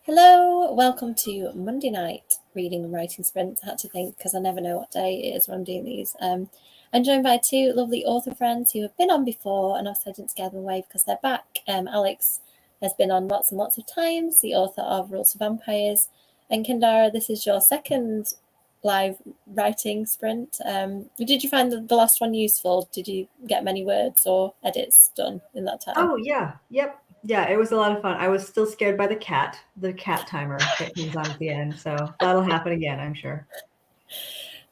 Hello, welcome to Monday night reading and writing sprint. I had to think because I never know what day it is when I'm doing these. I'm joined by two lovely author friends who have been on before, and also I didn't scare them away because they're back. Alex has been on lots and lots of times, the author of Rules for Vampires, and Kendare, this is your second live writing sprint. Did you find the last one useful? Did you get many words or edits done in that time? Oh, yeah. Yep. Yeah, it was a lot of fun. I was still scared by the cat timer that comes on at the end. So that'll happen again, I'm sure.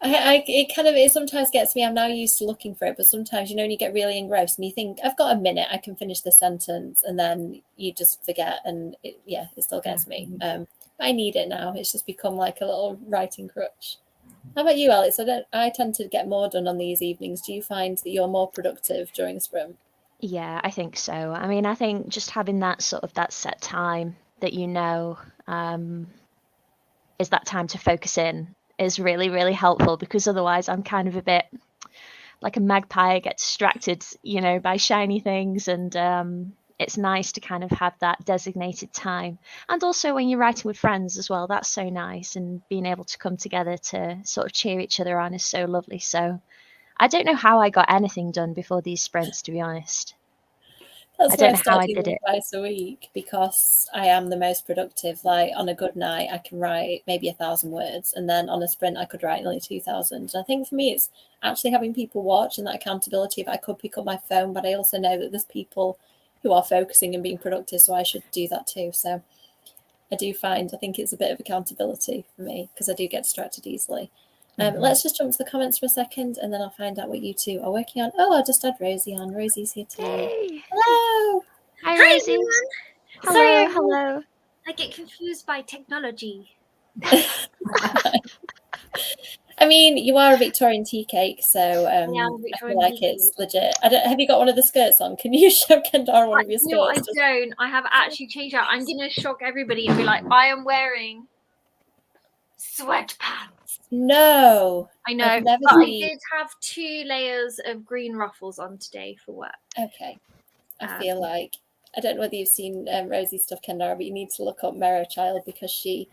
It sometimes gets me. I'm now used to looking for it, but sometimes, when you get really engrossed and you think, I've got a minute, I can finish the sentence, and then you just forget, and it still gets me. I need it now. It's just become like a little writing crutch. How about you, Alex? I tend to get more done on these evenings. Do you find that you're more productive during a sprint? Yeah, I think so. I mean, I think just having that set time that is that time to focus in is really, really helpful, because otherwise I'm kind of a bit like a magpie. I get distracted, by shiny things, and it's nice to kind of have that designated time. And also when you're writing with friends as well, that's so nice, and being able to come together to sort of cheer each other on is so lovely. So I don't know how I got anything done before these sprints, to be honest. That's I why don't I know how started I doing did them it. twice a week, because I am the most productive. Like on a good night, I can write maybe 1,000 words, and then on a sprint, I could write nearly 2,000. I think for me, it's actually having people watch and that accountability. If I could pick up my phone, but I also know that there's people who are focusing and being productive, so I should do that too. So I think it's a bit of accountability for me because I do get distracted easily. Let's just jump to the comments for a second, and then I'll find out what you two are working on. Oh, I'll just add Rosie on. Rosie's here too. Hey! Hello! Hi, Hi, Rosie. everyone. Hello, Sorry, hello. I get confused by technology. I mean, you are a Victorian tea cake, so I am a I feel Victorian like tea it's legit. Have you got one of the skirts on? Can you show Kendara one of your No, I skirts? don't. I have actually changed out. I'm gonna shock everybody and be like, I am wearing sweatpants. No, I know, I've never but I seen. did have 2 layers of green ruffles on today for work. Okay, I feel like I don't know whether you've seen Rosie's stuff, Kendara, but you need to look up Merrowchild because she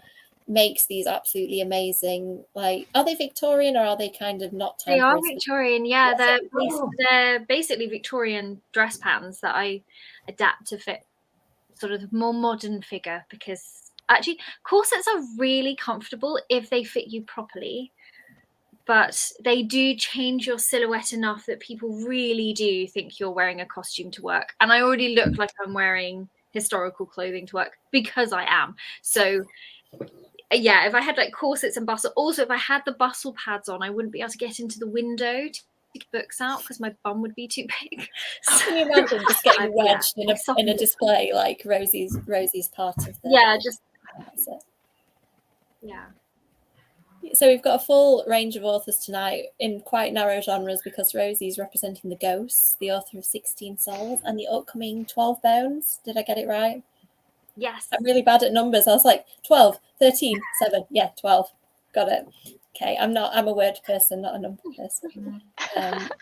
makes these absolutely amazing. Like, are they Victorian or are they kind of not time? They are Victorian, yeah. Yes. They're basically Victorian dress patterns that I adapt to fit sort of more modern figure, because actually corsets are really comfortable if they fit you properly, but they do change your silhouette enough that people really do think you're wearing a costume to work. And I already look like I'm wearing historical clothing to work because I am. So yeah, if I had like corsets and bustle, also if I had the bustle pads on, I wouldn't be able to get into the window to get books out because my bum would be too big. So, can you imagine just getting wedged in a display like Rosie's part of the yeah. So we've got a full range of authors tonight in quite narrow genres because Rosie's representing the Ghosts, the author of 16 Souls, and the upcoming 12 Bones. Did I get it right? Yes. I'm really bad at numbers. I was like 12, 13, 7. Yeah, 12. Got it. Okay, I'm a word person, not a number person.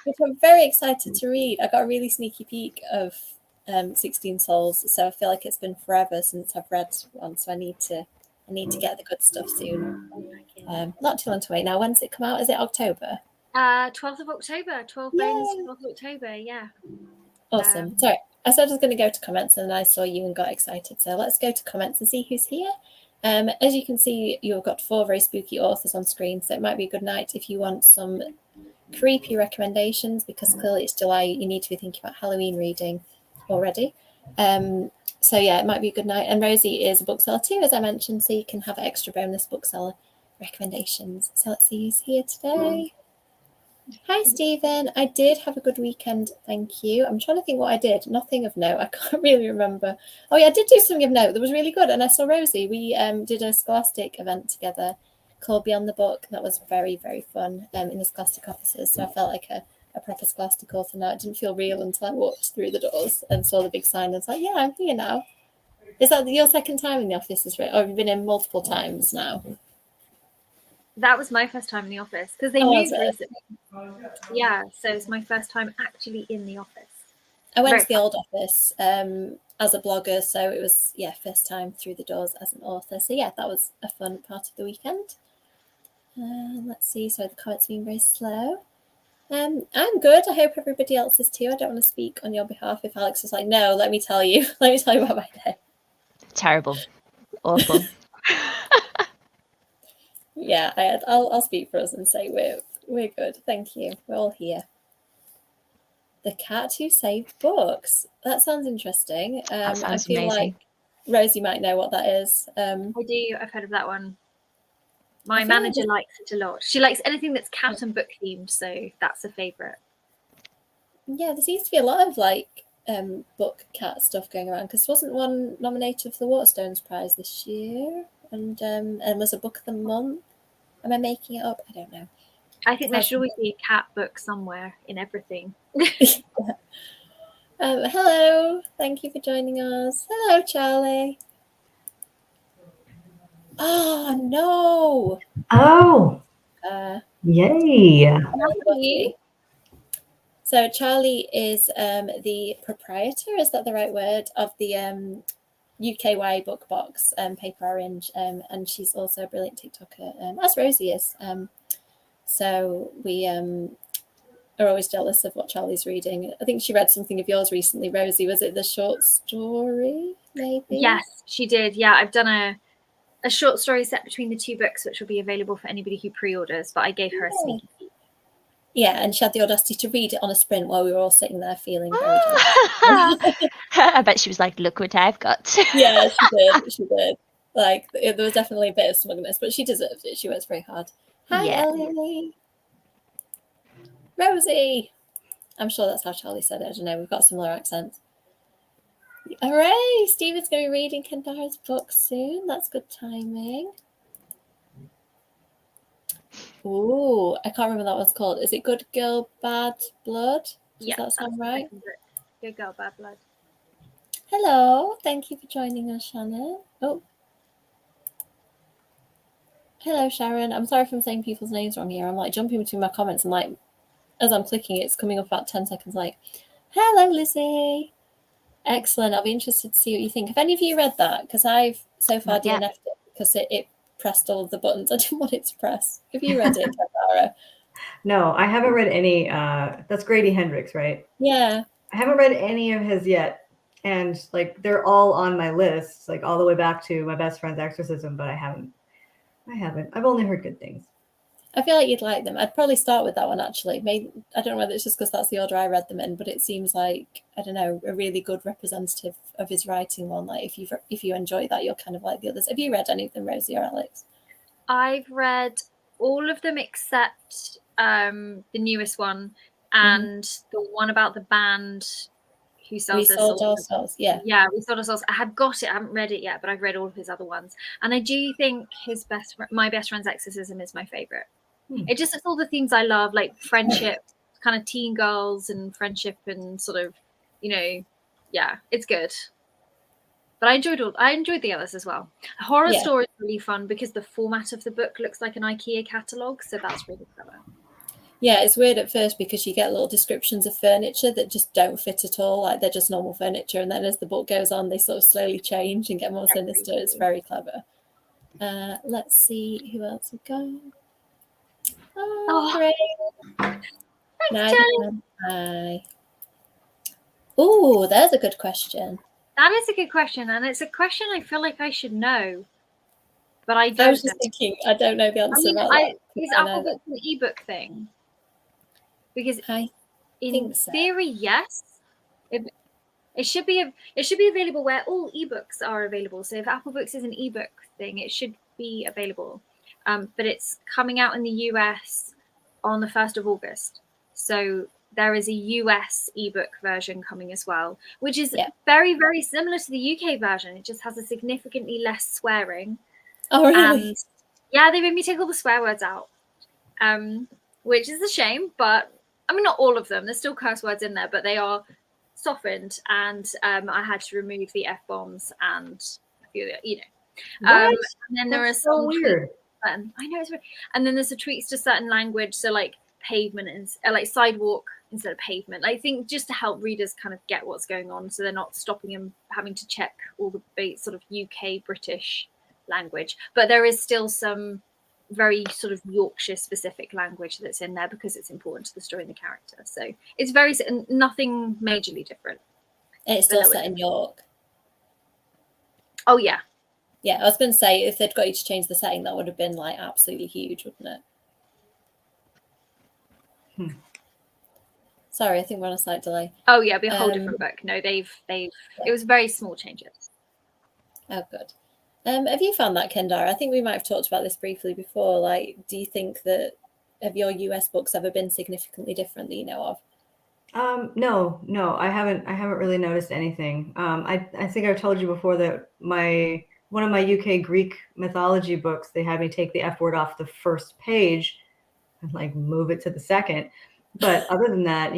Which I'm very excited to read. I got a really sneaky peek of 16 Souls, so I feel like it's been forever since I've read one, so I need to get the good stuff soon. Not too long to wait now. When's it come out? Is it October? 12th of October. 12 Bones, 12th of October, yeah. Awesome. Sorry, I said I was going to go to comments and then I saw you and got excited. So let's go to comments and see who's here. As you can see, you've got 4 very spooky authors on screen, so it might be a good night if you want some creepy recommendations, because clearly it's July, you need to be thinking about Halloween reading already. So yeah, it might be a good night. And Rosie is a bookseller too, as I mentioned, so you can have extra bonus bookseller recommendations. So let's see who's here today. Hi, Stephen. I did have a good weekend, thank you. I'm trying to think what I did. Nothing of note. I can't really remember. Oh yeah, I did do something of note that was really good, and I saw Rosie. We did a Scholastic event together called Beyond the Book. That was very, very fun in the Scholastic offices. So I felt like a proper Scholastic author now. It didn't feel real until I walked through the doors and saw the big sign. And was like, yeah, I'm here now. Is that your second time in the office? Or have you been in multiple times now? That was my first time in the office because they moved recently. Yeah, so it's my first time actually in the office. I went Very to the fun. old office as a blogger, so it was first time through the doors as an author. So yeah, that was a fun part of the weekend. Let's see. So the comments being very slow. I'm good. I hope everybody else is too. I don't want to speak on your behalf if Alex is like, no, let me tell you. Let me tell you about my day. Terrible. Awful. Yeah, I'll speak for us and say we're good. Thank you. We're all here. The cat who saved books. That sounds interesting. That sounds I feel amazing. like Rosie might know what that is. I do. I've heard of that one. My feel like manager likes it a lot. She likes anything that's cat and book themed, so that's a favourite. Yeah, there seems to be a lot of like book cat stuff going around, because wasn't one nominated for the Waterstones Prize this year, and was a book of the month. Am I making it up? I don't know. I think there should always be a cat book somewhere in everything. Hello, thank you for joining us. Hello, Charlie. Oh no! Oh, yay! So Charlie is the proprietor, is that the right word, of the UKY book box, Paper Orange, and she's also a brilliant TikToker, as Rosie is. So we are always jealous of what Charlie's reading. I think she read something of yours recently, Rosie. Was it the short story, maybe? Yes, she did. Yeah, I've done a short story set between the two books, which will be available for anybody who pre-orders, but I gave her a sneaky peek. Yeah, and she had the audacity to read it on a sprint while we were all sitting there feeling very jealous. I bet she was like, look what I've got. Yeah, she did. She did. Like, there was definitely a bit of smugness, but she deserved it. She works very hard. Hi, Yeah. Ellie. Rosie. I'm sure that's how Charlie said it. I don't know. We've got similar accents. Hooray! Stephen's going to be reading Kendare's book soon. That's good timing. Ooh, I can't remember what that one's called. Is it Good Girl, Bad Blood? Does that sound right? Good Girl, Bad Blood. Hello. Thank you for joining us, Shannon. Oh. Hello, Sharon. I'm sorry if I'm saying people's names wrong here. I'm like jumping between my comments and like, as I'm clicking, it's coming up about 10 seconds like, hello, Lizzie. Excellent. I'll be interested to see what you think. Have any of you read that? Because I've so far DNF'd it because it pressed all of the buttons I didn't want it to press. Have you read it, Kendare? No, I haven't read any. That's Grady Hendrix, right? Yeah. I haven't read any of his yet. And like they're all on my list, like all the way back to My Best Friend's Exorcism, but I haven't. I've only heard good things. I feel like you'd like them. I'd probably start with that one, actually. Maybe, I don't know whether it's just because that's the order I read them in, but it seems like, I don't know, a really good representative of his writing one. Like, if you enjoy that, you'll kind of like the others. Have you read any of them, Rosie or Alex? I've read all of them except the newest one and the one about the band who sells We Sold Our Souls. Yeah. Yeah, We Sold Our Souls. I have got it. I haven't read it yet, but I've read all of his other ones. And I do think My Best Friend's Exorcism is my favorite. It just has all the themes I love, like friendship, kind of teen girls and friendship and sort of, yeah, it's good. But I enjoyed the others as well. Horror Story is really fun because the format of the book looks like an IKEA catalogue, so that's really clever. Yeah, it's weird at first because you get little descriptions of furniture that just don't fit at all. Like they're just normal furniture. And then as the book goes on, they sort of slowly change and get more sinister. It's very clever. Let's see who else we've got. Oh, great. Thanks, Charlie. Hi. Oh, there's a good question. That is a good question. And it's a question I feel like I should know. But I don't I was just thinking, I don't know the answer about that. Is Apple Books an ebook thing? Because in theory, yes. It should be available where all ebooks are available. So if Apple Books is an ebook thing, it should be available. But it's coming out in the US on the 1st of August. So there is a US ebook version coming as well, which is very, very similar to the UK version. It just has a significantly less swearing. Oh, really? And yeah, they made me take all the swear words out, which is a shame. But I mean, not all of them. There's still curse words in there, but they are softened. And I had to remove the F-bombs and a few, and then there are some weird. I know it's weird. And then there's a tweaks to certain language. So like pavement and like sidewalk instead of pavement. I think just to help readers kind of get what's going on, so they're not stopping and having to check all the sort of UK British language. But there is still some very sort of Yorkshire specific language that's in there because it's important to the story and the character. So it's very nothing majorly different. And it's still set in York. Oh yeah. Yeah, I was going to say, if they'd got you to change the setting, that would have been like absolutely huge, wouldn't it? Sorry, I think we're on a slight delay. Oh yeah, it'd be a whole different book. No, they've it was very small changes. Oh, good. Have you found that, Kendare? I think we might have talked about this briefly before. Like, do you think that have your US books ever been significantly different that you know of? No, I haven't really noticed anything. I think I've told you before that one of my UK Greek mythology books, they had me take the F word off the first page and like move it to the second. But other than that,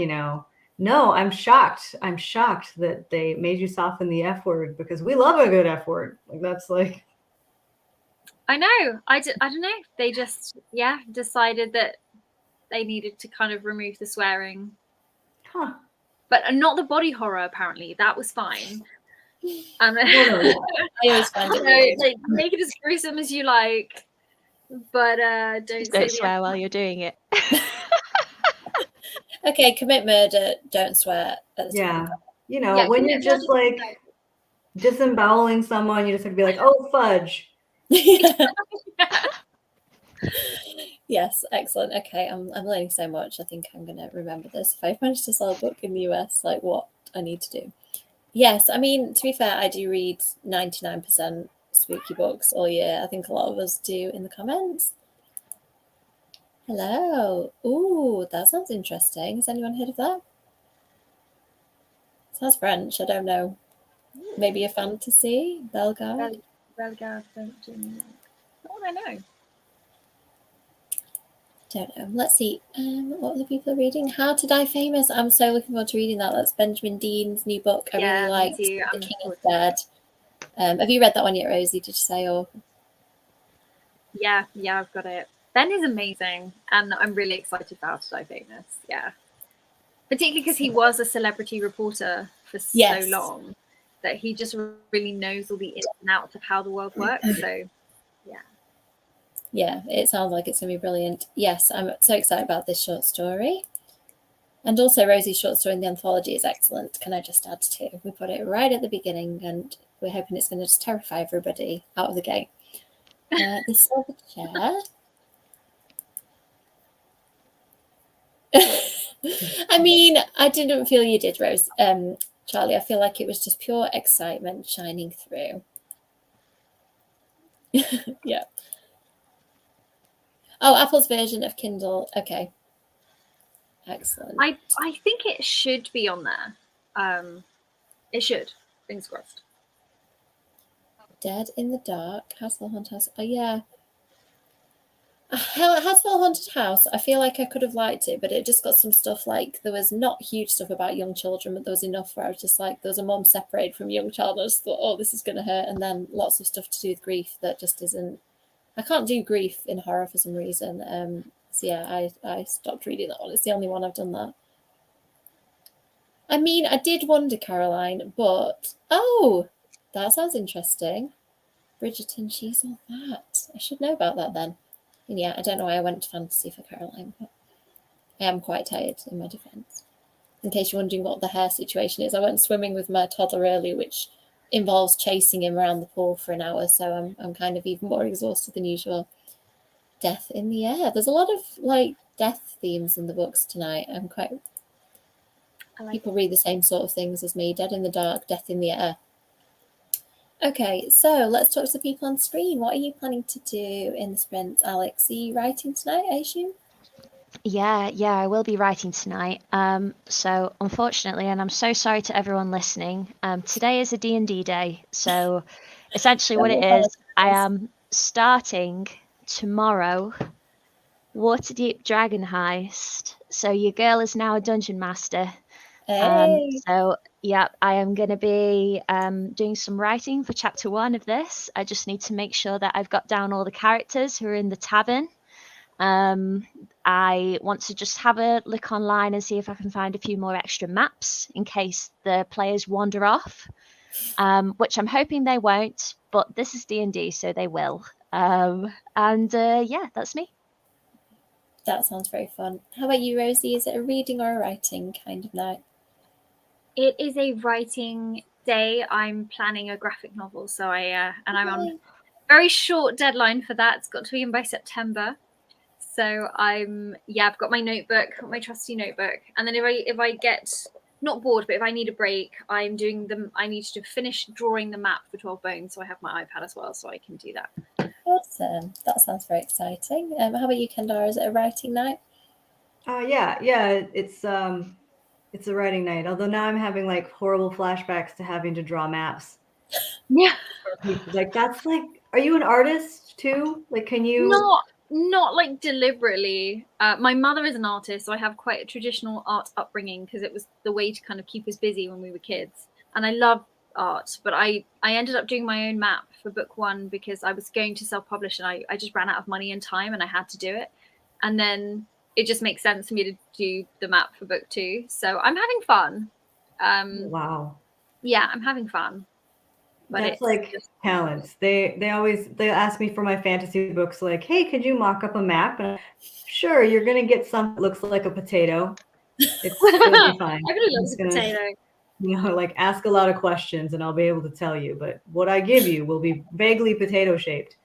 no, I'm shocked. I'm shocked that they made you soften the F word because we love a good F word. Like that's like. I know. I don't know. They just decided that they needed to kind of remove the swearing. Huh. But not the body horror. Apparently, that was fine. I always find it like, make it as gruesome as you like, but don't swear while you're doing it. Okay, commit murder, don't swear. At the time. When you're just like disemboweling someone, you just have to be like, oh fudge. Yes, excellent. Okay, I'm learning so much. I think I'm going to remember this. If I manage to sell a book in the US, like what I need to do. Yes, I mean, to be fair, I do read 99% spooky books all year. I think a lot of us do in the comments. Hello. Ooh, that sounds interesting. Has anyone heard of that? Sounds French. I don't know. Maybe a fantasy? Bellegarde? Bellegarde. What do I know? Don't know. Let's see. What other people are reading? How to Die Famous. I'm so looking forward to reading that. That's Benjamin Dean's new book. I really liked The King is Dead. Have you read that one yet, Rosie? Did you say? Or yeah, I've got it. Ben is amazing, and I'm really excited about To Die Famous. Yeah, particularly because he was a celebrity reporter for so long that he just really knows all the ins and outs of how the world works. So. Yeah, it sounds like it's going to be brilliant. Yes, I'm so excited about this short story. And also Rosie's short story in the anthology is excellent. Can I just add too? We put it right at the beginning and we're hoping it's going to just terrify everybody out of the gate. The silver chair. I mean, I didn't feel you did, Rose. Charlie, I feel like it was just pure excitement shining through. Yeah. Oh, Apple's version of Kindle. Okay. Excellent. I think it should be on there. It should. Fingers crossed. Dead in the Dark. House of the Haunted House. Oh, yeah. House of the Haunted House. I feel like I could have liked it, but it just got some stuff like, there was not huge stuff about young children, but there was enough where I was just like, there was a mom separated from a young child. I just thought, oh, this is going to hurt. And then lots of stuff to do with grief that just isn't. I can't do grief in horror for some reason. So yeah, I stopped reading that one. It's the only one I've done that. I mean, I did wonder, Caroline, but that sounds interesting. Bridgerton, she's all that. I should know about that then. And yeah, I don't know why I went to fantasy for Caroline, but I am quite tired in my defence. In case you're wondering what the hair situation is, I went swimming with my toddler earlier, which involves chasing him around the pool for an hour, so I'm kind of even more exhausted than usual. Death in the Air. There's a lot of like death themes in the books tonight. People read the same sort of things as me. Dead in the Dark, Death in the Air. Okay, so let's talk to the people on screen. What are you planning to do in the sprint, Alex? Are you writing tonight, I assume? Yeah, I will be writing tonight. So unfortunately, and I'm so sorry to everyone listening, today is a D&D day. So essentially what it is, I am starting tomorrow Waterdeep Dragon Heist. So your girl is now a dungeon master. Hey. So yeah, I am going to be doing some writing for chapter 1 of this. I just need to make sure that I've got down all the characters who are in the tavern. I want to just have a look online and see if I can find a few more extra maps in case the players wander off, which I'm hoping they won't, but this is D&D, so they will. Yeah, that's me. That sounds very fun. How about you, Rosie? Is it a reading or a writing kind of night? It is a writing day. I'm planning a graphic novel, so I'm on a very short deadline for that. It's got to be in by September. So I've got my notebook, my trusty notebook, and then if I get not bored, but if I need a break, I need to finish drawing the map for 12 Bones, so I have my iPad as well, so I can do that. Awesome. That sounds very exciting. How about you, Kendare? Is it a writing night? Yeah, it's a writing night. Although now I'm having like horrible flashbacks to having to draw maps. Yeah. Like that's like, are you an artist too? Like, can you? Not like deliberately. My mother is an artist, so I have quite a traditional art upbringing because it was the way to kind of keep us busy when we were kids. And I love art, but I ended up doing my own map for book 1 because I was going to self-publish and I just ran out of money and time and I had to do it. And then it just makes sense for me to do the map for book 2. So I'm having fun. Wow. Yeah, I'm having fun. But that's like talents. They ask me for my fantasy books, like, hey, could you mock up a map? And sure, you're gonna get something that looks like a potato. It's gonna be fine. Everybody loves a potato. Like ask a lot of questions and I'll be able to tell you. But what I give you will be vaguely potato shaped.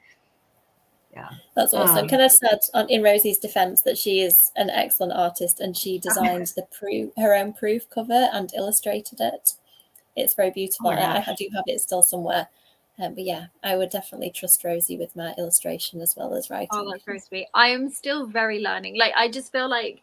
Yeah. That's awesome. Can I just add in Rosie's defense that she is an excellent artist and she designed her own proof cover and illustrated it. It's very beautiful. I do have it still somewhere. But yeah, I would definitely trust Rosie with my illustration as well as writing. Oh, that's very sweet. I am still very learning. Like, I just feel like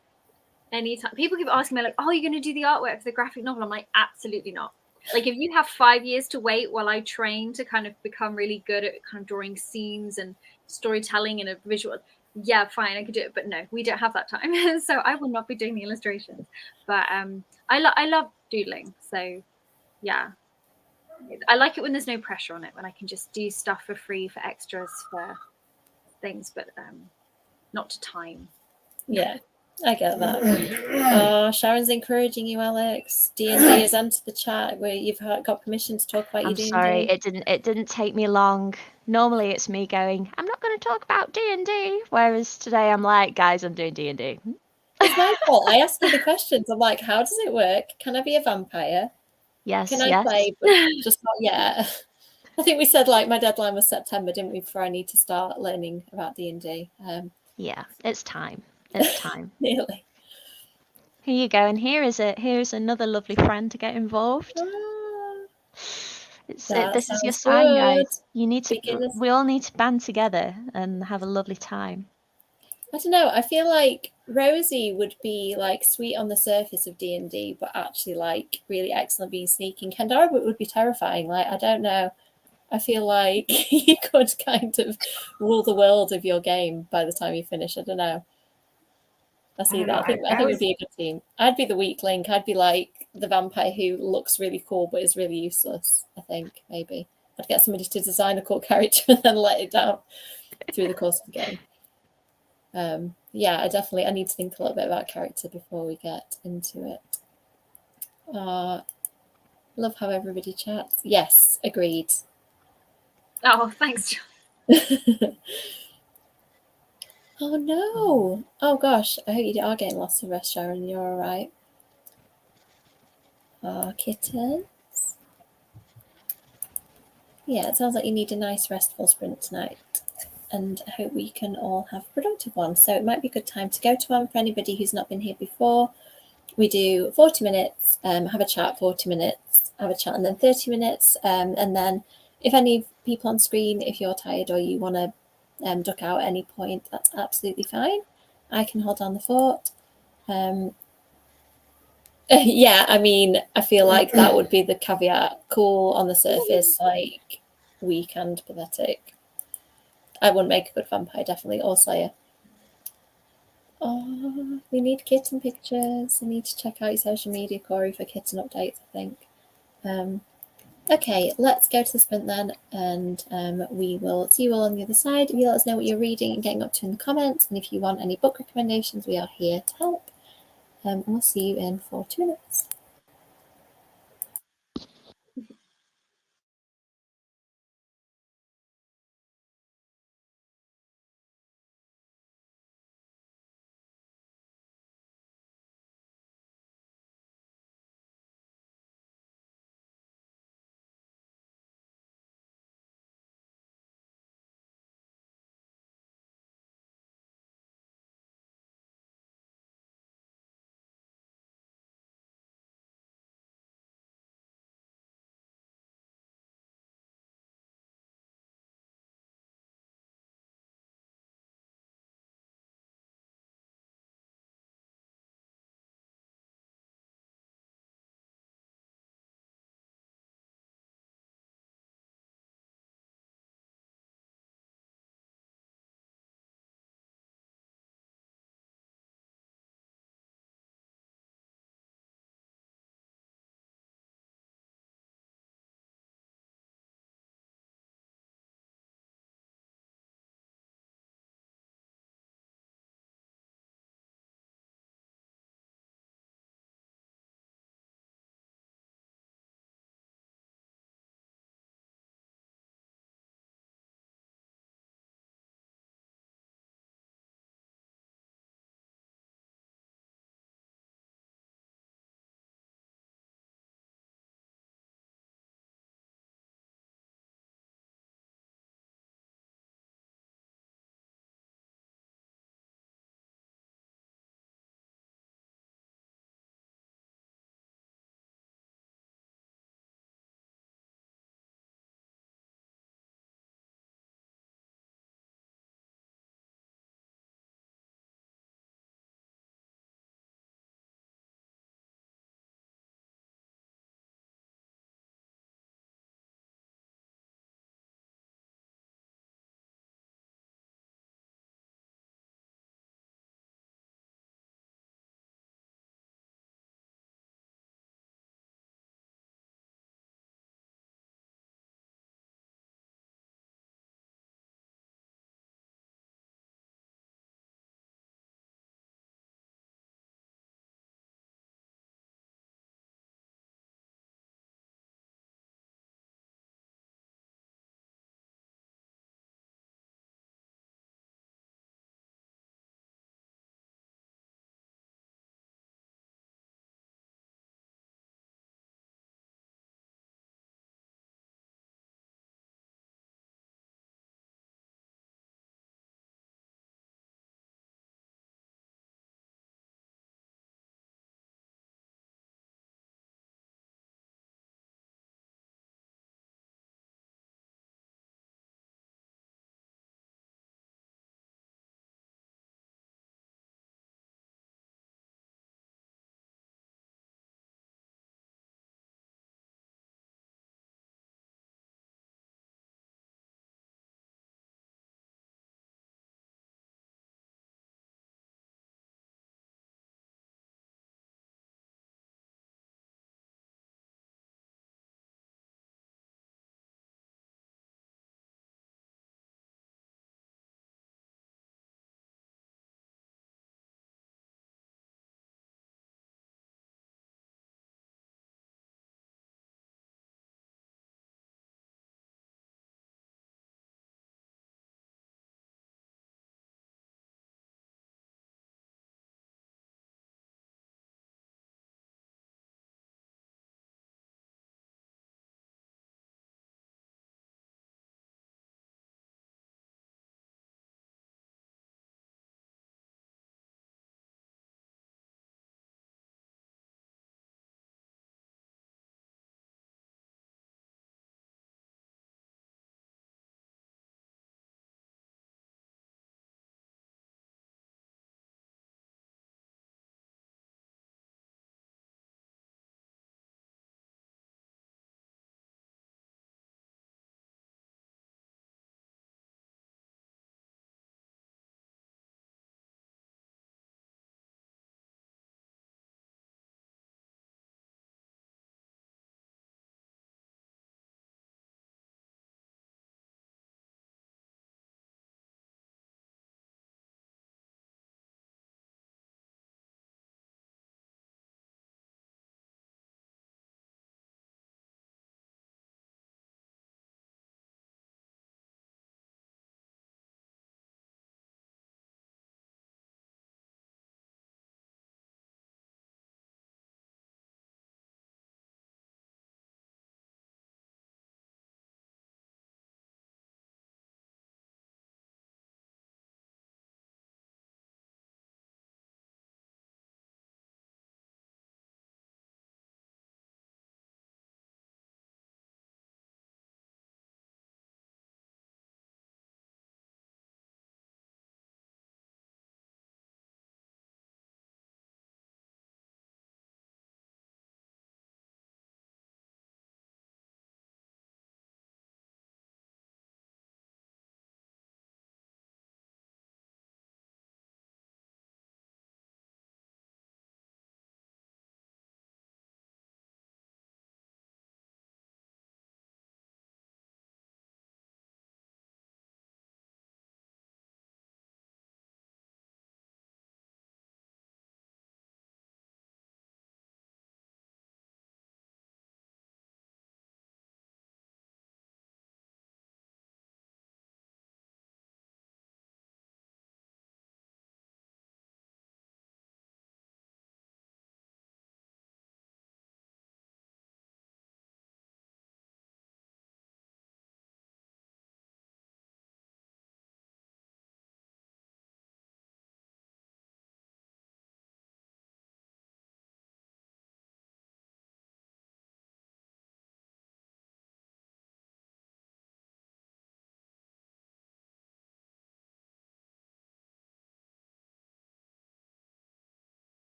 anytime people keep asking me, like, oh, you're going to do the artwork for the graphic novel? I'm like, absolutely not. Like, if you have 5 years to wait while I train to kind of become really good at kind of drawing scenes and storytelling and a visual, yeah, fine, I could do it. But no, we don't have that time. So I will not be doing the illustrations. But I love doodling. So yeah, I like it when there's no pressure on it, when I can just do stuff for free for extras for things, but not to time. Yeah, I get that. Oh, Sharon's encouraging you, Alex. D&D has entered the chat where you've got permission to talk about your D&D. I'm sorry, it didn't take me long. Normally it's me going, I'm not going to talk about D&D, whereas today I'm like, guys, I'm doing D&D. It's my fault. I asked you the questions. I'm like, how does it work? Can I be a vampire? Yes, Can I play? But just not yet. I think we said like my deadline was September, didn't we? Before I need to start learning about D&D. Yeah, it's time. It's time. Nearly. Here you go, and here's another lovely friend to get involved. This is your sign, guys. You need to. We all need to band together and have a lovely time. I don't know. I feel like Rosie would be like sweet on the surface of D&D, but actually like really excellent being sneaking. Kendare would be terrifying. Like, I don't know. I feel like you could kind of rule the world of your game by the time you finish. I don't know. I see that. I think it would be a good team. I'd be the weak link. I'd be like the vampire who looks really cool but is really useless. I think maybe I'd get somebody to design a cool character and then let it down through the course of the game. Yeah, I need to think a little bit about character before we get into it. Love how everybody chats. Yes, agreed. Oh, thanks, John. Oh no! Oh gosh, I hope you are getting lots of rest, Sharon. You're all right. Kittens. Yeah, it sounds like you need a nice restful sprint tonight. And I hope we can all have a productive one. So it might be a good time to go to one for anybody who's not been here before. We do 40 minutes, have a chat, 40 minutes, have a chat, and then 30 minutes. And then if any people on screen, if you're tired or you want to duck out at any point, that's absolutely fine. I can hold down the fort. Yeah, I mean, I feel like that would be the caveat. Cool on the surface, like weak and pathetic. I wouldn't make a good vampire, definitely, or slayer. Oh, we need kitten pictures. I need to check out your social media, Corey, for kitten updates, I think. Okay, let's go to the sprint then, and we will see you all on the other side. If you let us know what you're reading and getting up to in the comments, and if you want any book recommendations, we are here to help. And we'll see you in 2 minutes.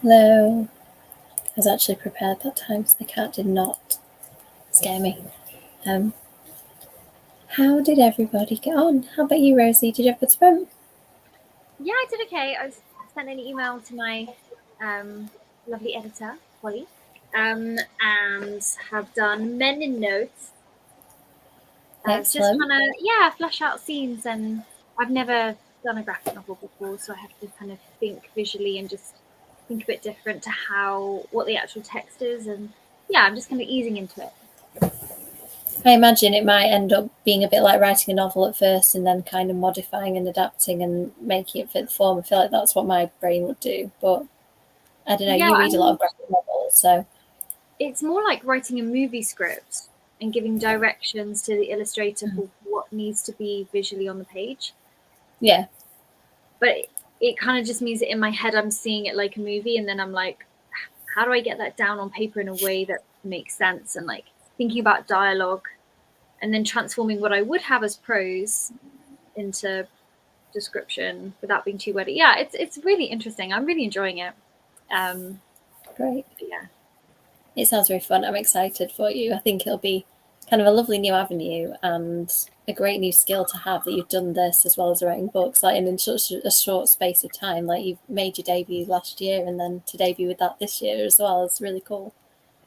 Hello. I was actually prepared that time, so the cat did not scare me. How did everybody get on? How about you, Rosie? Did you have a good swim? Yeah, I did okay. I sent an email to my lovely editor, Holly, and have done men in notes. Just Excellent. kind of, flesh out scenes. And I've never done a graphic novel before, so I have to kind of think visually and just think a bit different to what the actual text is. And yeah, I'm just kind of easing into it. I imagine it might end up being a bit like writing a novel at first and then kind of modifying and adapting and making it fit the form. I feel like that's what my brain would do. But I don't know, you read a lot of graphic novels, so... It's more like writing a movie script and giving directions to the illustrator for what needs to be visually on the page. Yeah. But it kind of just means that in my head I'm seeing it like a movie, and then I'm like, how do I get that down on paper in a way that makes sense? And like thinking about dialogue and then transforming what I would have as prose into description without being too wordy. Yeah, it's really interesting. I'm really enjoying it. Great. Yeah. It sounds very fun. I'm excited for you. I think it'll be kind of a lovely new avenue and a great new skill to have, that you've done this as well as writing books, like in such a short space of time. Like, you've made your debut last year and then to debut with that this year as well. It's really cool.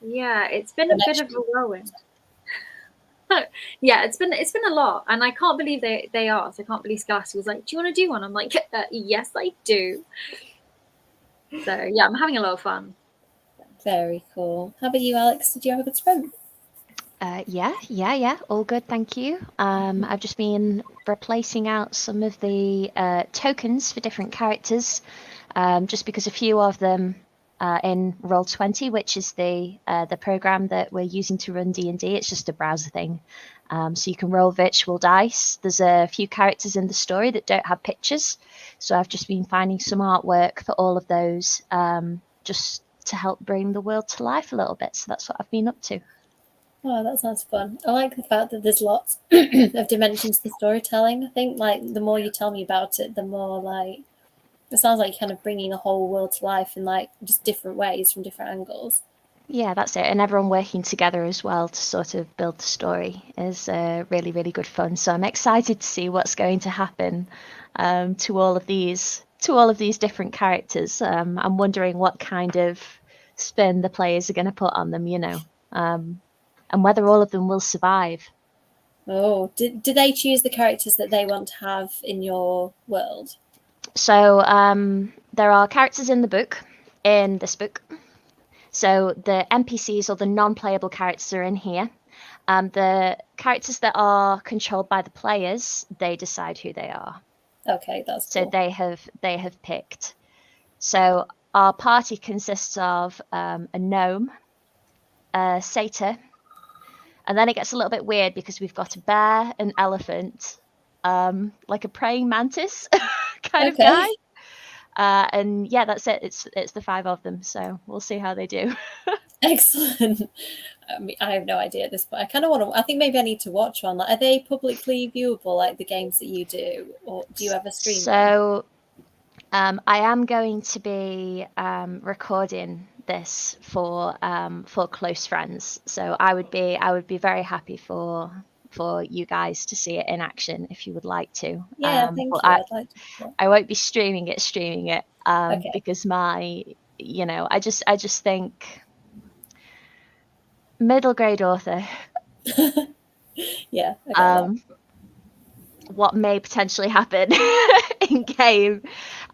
Yeah, it's been a bit of a whirlwind. Yeah, it's been a lot, and I can't believe they asked. I can't believe Scholastic was like, "Do you want to do one?" I'm like, "Yes, I do." So yeah, I'm having a lot of fun. Very cool. How about you, Alex? Did you have a good sprint? Yeah. All good, thank you. I've just been replacing out some of the tokens for different characters, just because a few of them in Roll20, which is the program that we're using to run D&D. It's just a browser thing, so you can roll virtual dice. There's a few characters in the story that don't have pictures, so I've just been finding some artwork for all of those, just to help bring the world to life a little bit. So that's what I've been up to. Oh, that sounds fun. I like the fact that there's lots of dimensions to storytelling. I think, like, the more you tell me about it, the more, like, it sounds like you're kind of bringing a whole world to life in, like, just different ways from different angles. Yeah, that's it. And everyone working together as well to sort of build the story is really, really good fun. So I'm excited to see what's going to happen to all of these different characters. I'm wondering what kind of spin the players are going to put on them, and whether all of them will survive. Oh, do they choose the characters that they want to have in your world? So there are characters in this book. So the NPCs, or the non-playable characters, are in here. The characters that are controlled by the players, they decide who they are. Okay, that's cool. So they have picked. So our party consists of a gnome, a satyr, and then it gets a little bit weird because we've got a bear, an elephant, like a praying mantis kind of guy. And yeah, that's it. It's the 5 of them. So we'll see how they do. Excellent. I mean, I have no idea at this point. I kind of want to. I think maybe I need to watch one. Like, are they publicly viewable, like the games that you do, or do you ever stream? So, I am going to be recording this for close friends. So I would be very happy for you guys to see it in action if you would like to. Yeah, thank you. I'd like to. I won't be streaming it, Okay. because I just think middle grade author. Yeah. What may potentially happen in game,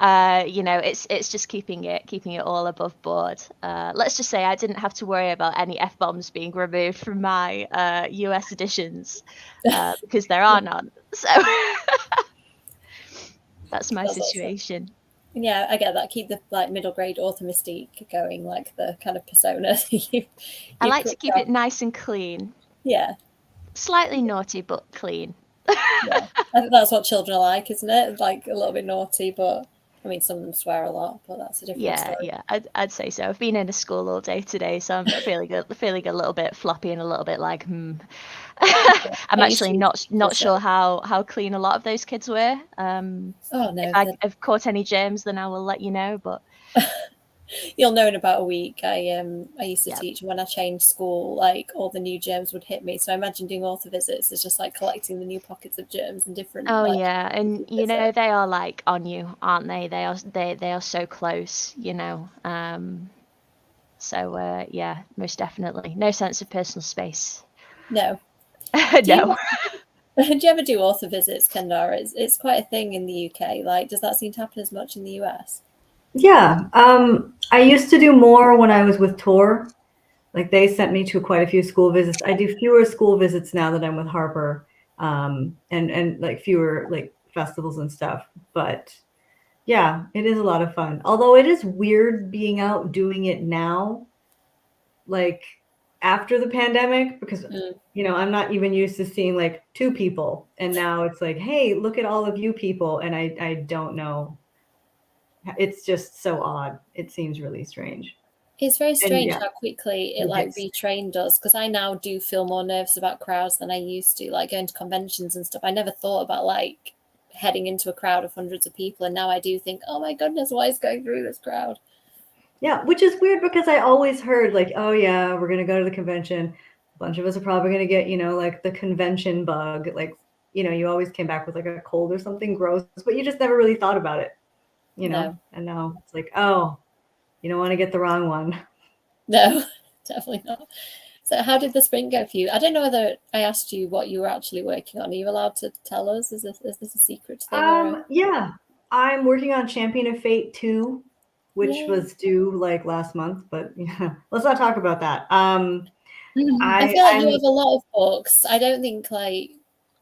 it's just keeping it all above board. Let's just say I didn't have to worry about any F-bombs being removed from my US editions, because there are none. So that's my situation. Awesome. Yeah, I get that. Keep the middle grade author mystique going, like the kind of persona. I like to keep it nice and clean. Yeah. Slightly naughty, but clean. Yeah, I think that's what children are like, isn't it? Like a little bit naughty, but I mean, some of them swear a lot, but that's a different story. Yeah, I'd say so. I've been in a school all day today, so I'm feeling a little bit floppy and a little bit like, I'm actually not sure how clean a lot of those kids were. Oh no! If I've caught any germs, then I will let you know. But You'll know in about a week. I used to Yep. teach, and when I changed school, like all the new germs would hit me. So I imagine doing author visits is just like collecting the new pockets of germs and different. Oh like, yeah, and you know visits. they are like on you, aren't they? They are so close, you know. So yeah, most definitely. No sense of personal space. No. No. Do you ever do author visits, Kendare? It's quite a thing in the UK. Like, does that seem to happen as much in the US? Yeah. I used to do more when I was with Tor. Like they sent me to quite a few school visits. I do fewer school visits now that I'm with Harper, and like fewer like festivals and stuff. But yeah, it is a lot of fun. Although it is weird being out doing it now, like after the pandemic, because you know I'm not even used to seeing like two people, and now it's like, hey, look at all of you people, and I don't know. It's just so odd. It seems really strange. It's very strange yeah, how quickly it it like is. retrained us, because I now do feel more nervous about crowds than I used to, like going to conventions and stuff. I never thought about like heading into a crowd of hundreds of people, and now I do think, oh my goodness, what is going through this crowd? Yeah, which is weird because I always heard like, oh yeah, we're gonna go to the convention. A bunch of us are probably gonna get, you know, like the convention bug. Like, you know, you always came back with like a cold or something gross, but you just never really thought about it, you know. No. And now it's like, oh, you don't want to get the wrong one. No, definitely not. So how did the spring go for you? I don't know whether I asked you what you were actually working on. Are you allowed to tell us? Is this a secret thing? Yeah, I'm working on Champion of Fate 2, which Yay. was due like last month, but yeah, let's not talk about that. I feel like you have a lot of books. I don't think like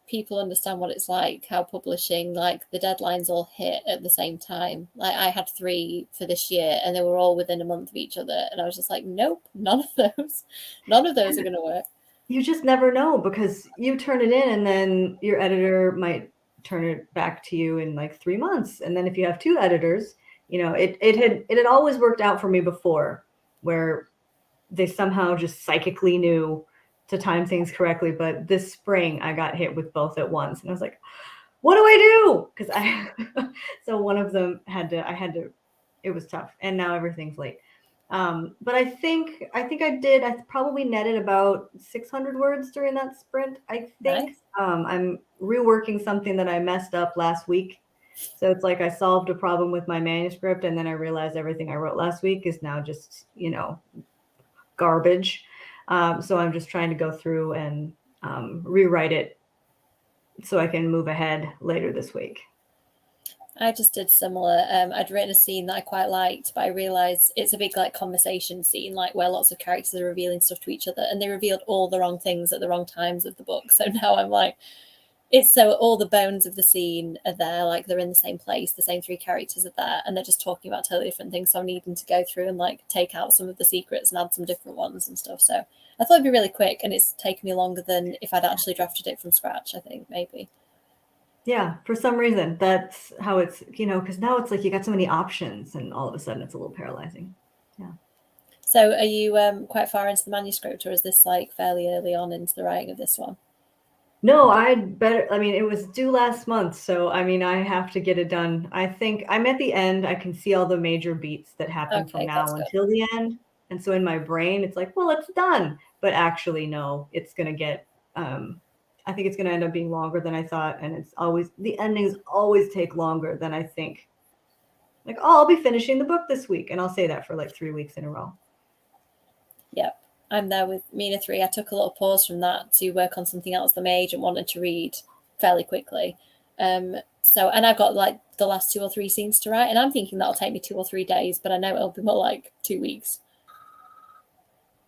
people understand what it's like, how publishing, like the deadlines all hit at the same time. Like I had 3 for this year and they were all within a month of each other. And I was just like, nope, none of those are going to work. You just never know because you turn it in and then your editor might turn it back to you in like 3 months. And then if you have 2 editors, you know, it had always worked out for me before where they somehow just psychically knew to time things correctly. But this spring I got hit with both at once and I was like, what do I do? Because so one of them it was tough and now everything's late. But I think I probably netted about 600 words during that sprint. I think. Nice. I'm reworking something that I messed up last week. So it's like I solved a problem with my manuscript and then I realized everything I wrote last week is now just, you know, garbage. So I'm just trying to go through and rewrite it so I can move ahead later this week. I just did similar. I'd written a scene that I quite liked, but I realized it's a big like conversation scene, like where lots of characters are revealing stuff to each other, and they revealed all the wrong things at the wrong times of the book. So now I'm like, it's so all the bones of the scene are there, like they're in the same place, the same 3 characters are there, and they're just talking about totally different things. So I'm needing to go through and like take out some of the secrets and add some different ones and stuff. So I thought it'd be really quick, and it's taken me longer than if I'd actually drafted it from scratch, I think, maybe. Yeah, for some reason, that's how it's, you know, because now it's like you got so many options and all of a sudden it's a little paralyzing. Yeah. So are you quite far into the manuscript, or is this like fairly early on into the writing of this one? No, it was due last month. So, I mean, I have to get it done. I think I'm at the end. I can see all the major beats that happen from Okay, that's now good. until the end. And so in my brain, it's like, well, it's done. But actually, no, it's going to get, I think it's going to end up being longer than I thought. And the endings always take longer than I think. Like, oh, I'll be finishing the book this week. And I'll say that for like 3 weeks in a row. Yep. I'm there with Mina 3. I took a little pause from that to work on something else that my agent wanted to read fairly quickly. And I've got like the last 2 or 3 scenes to write, and I'm thinking that'll take me 2 or 3 days, but I know it'll be more like 2 weeks.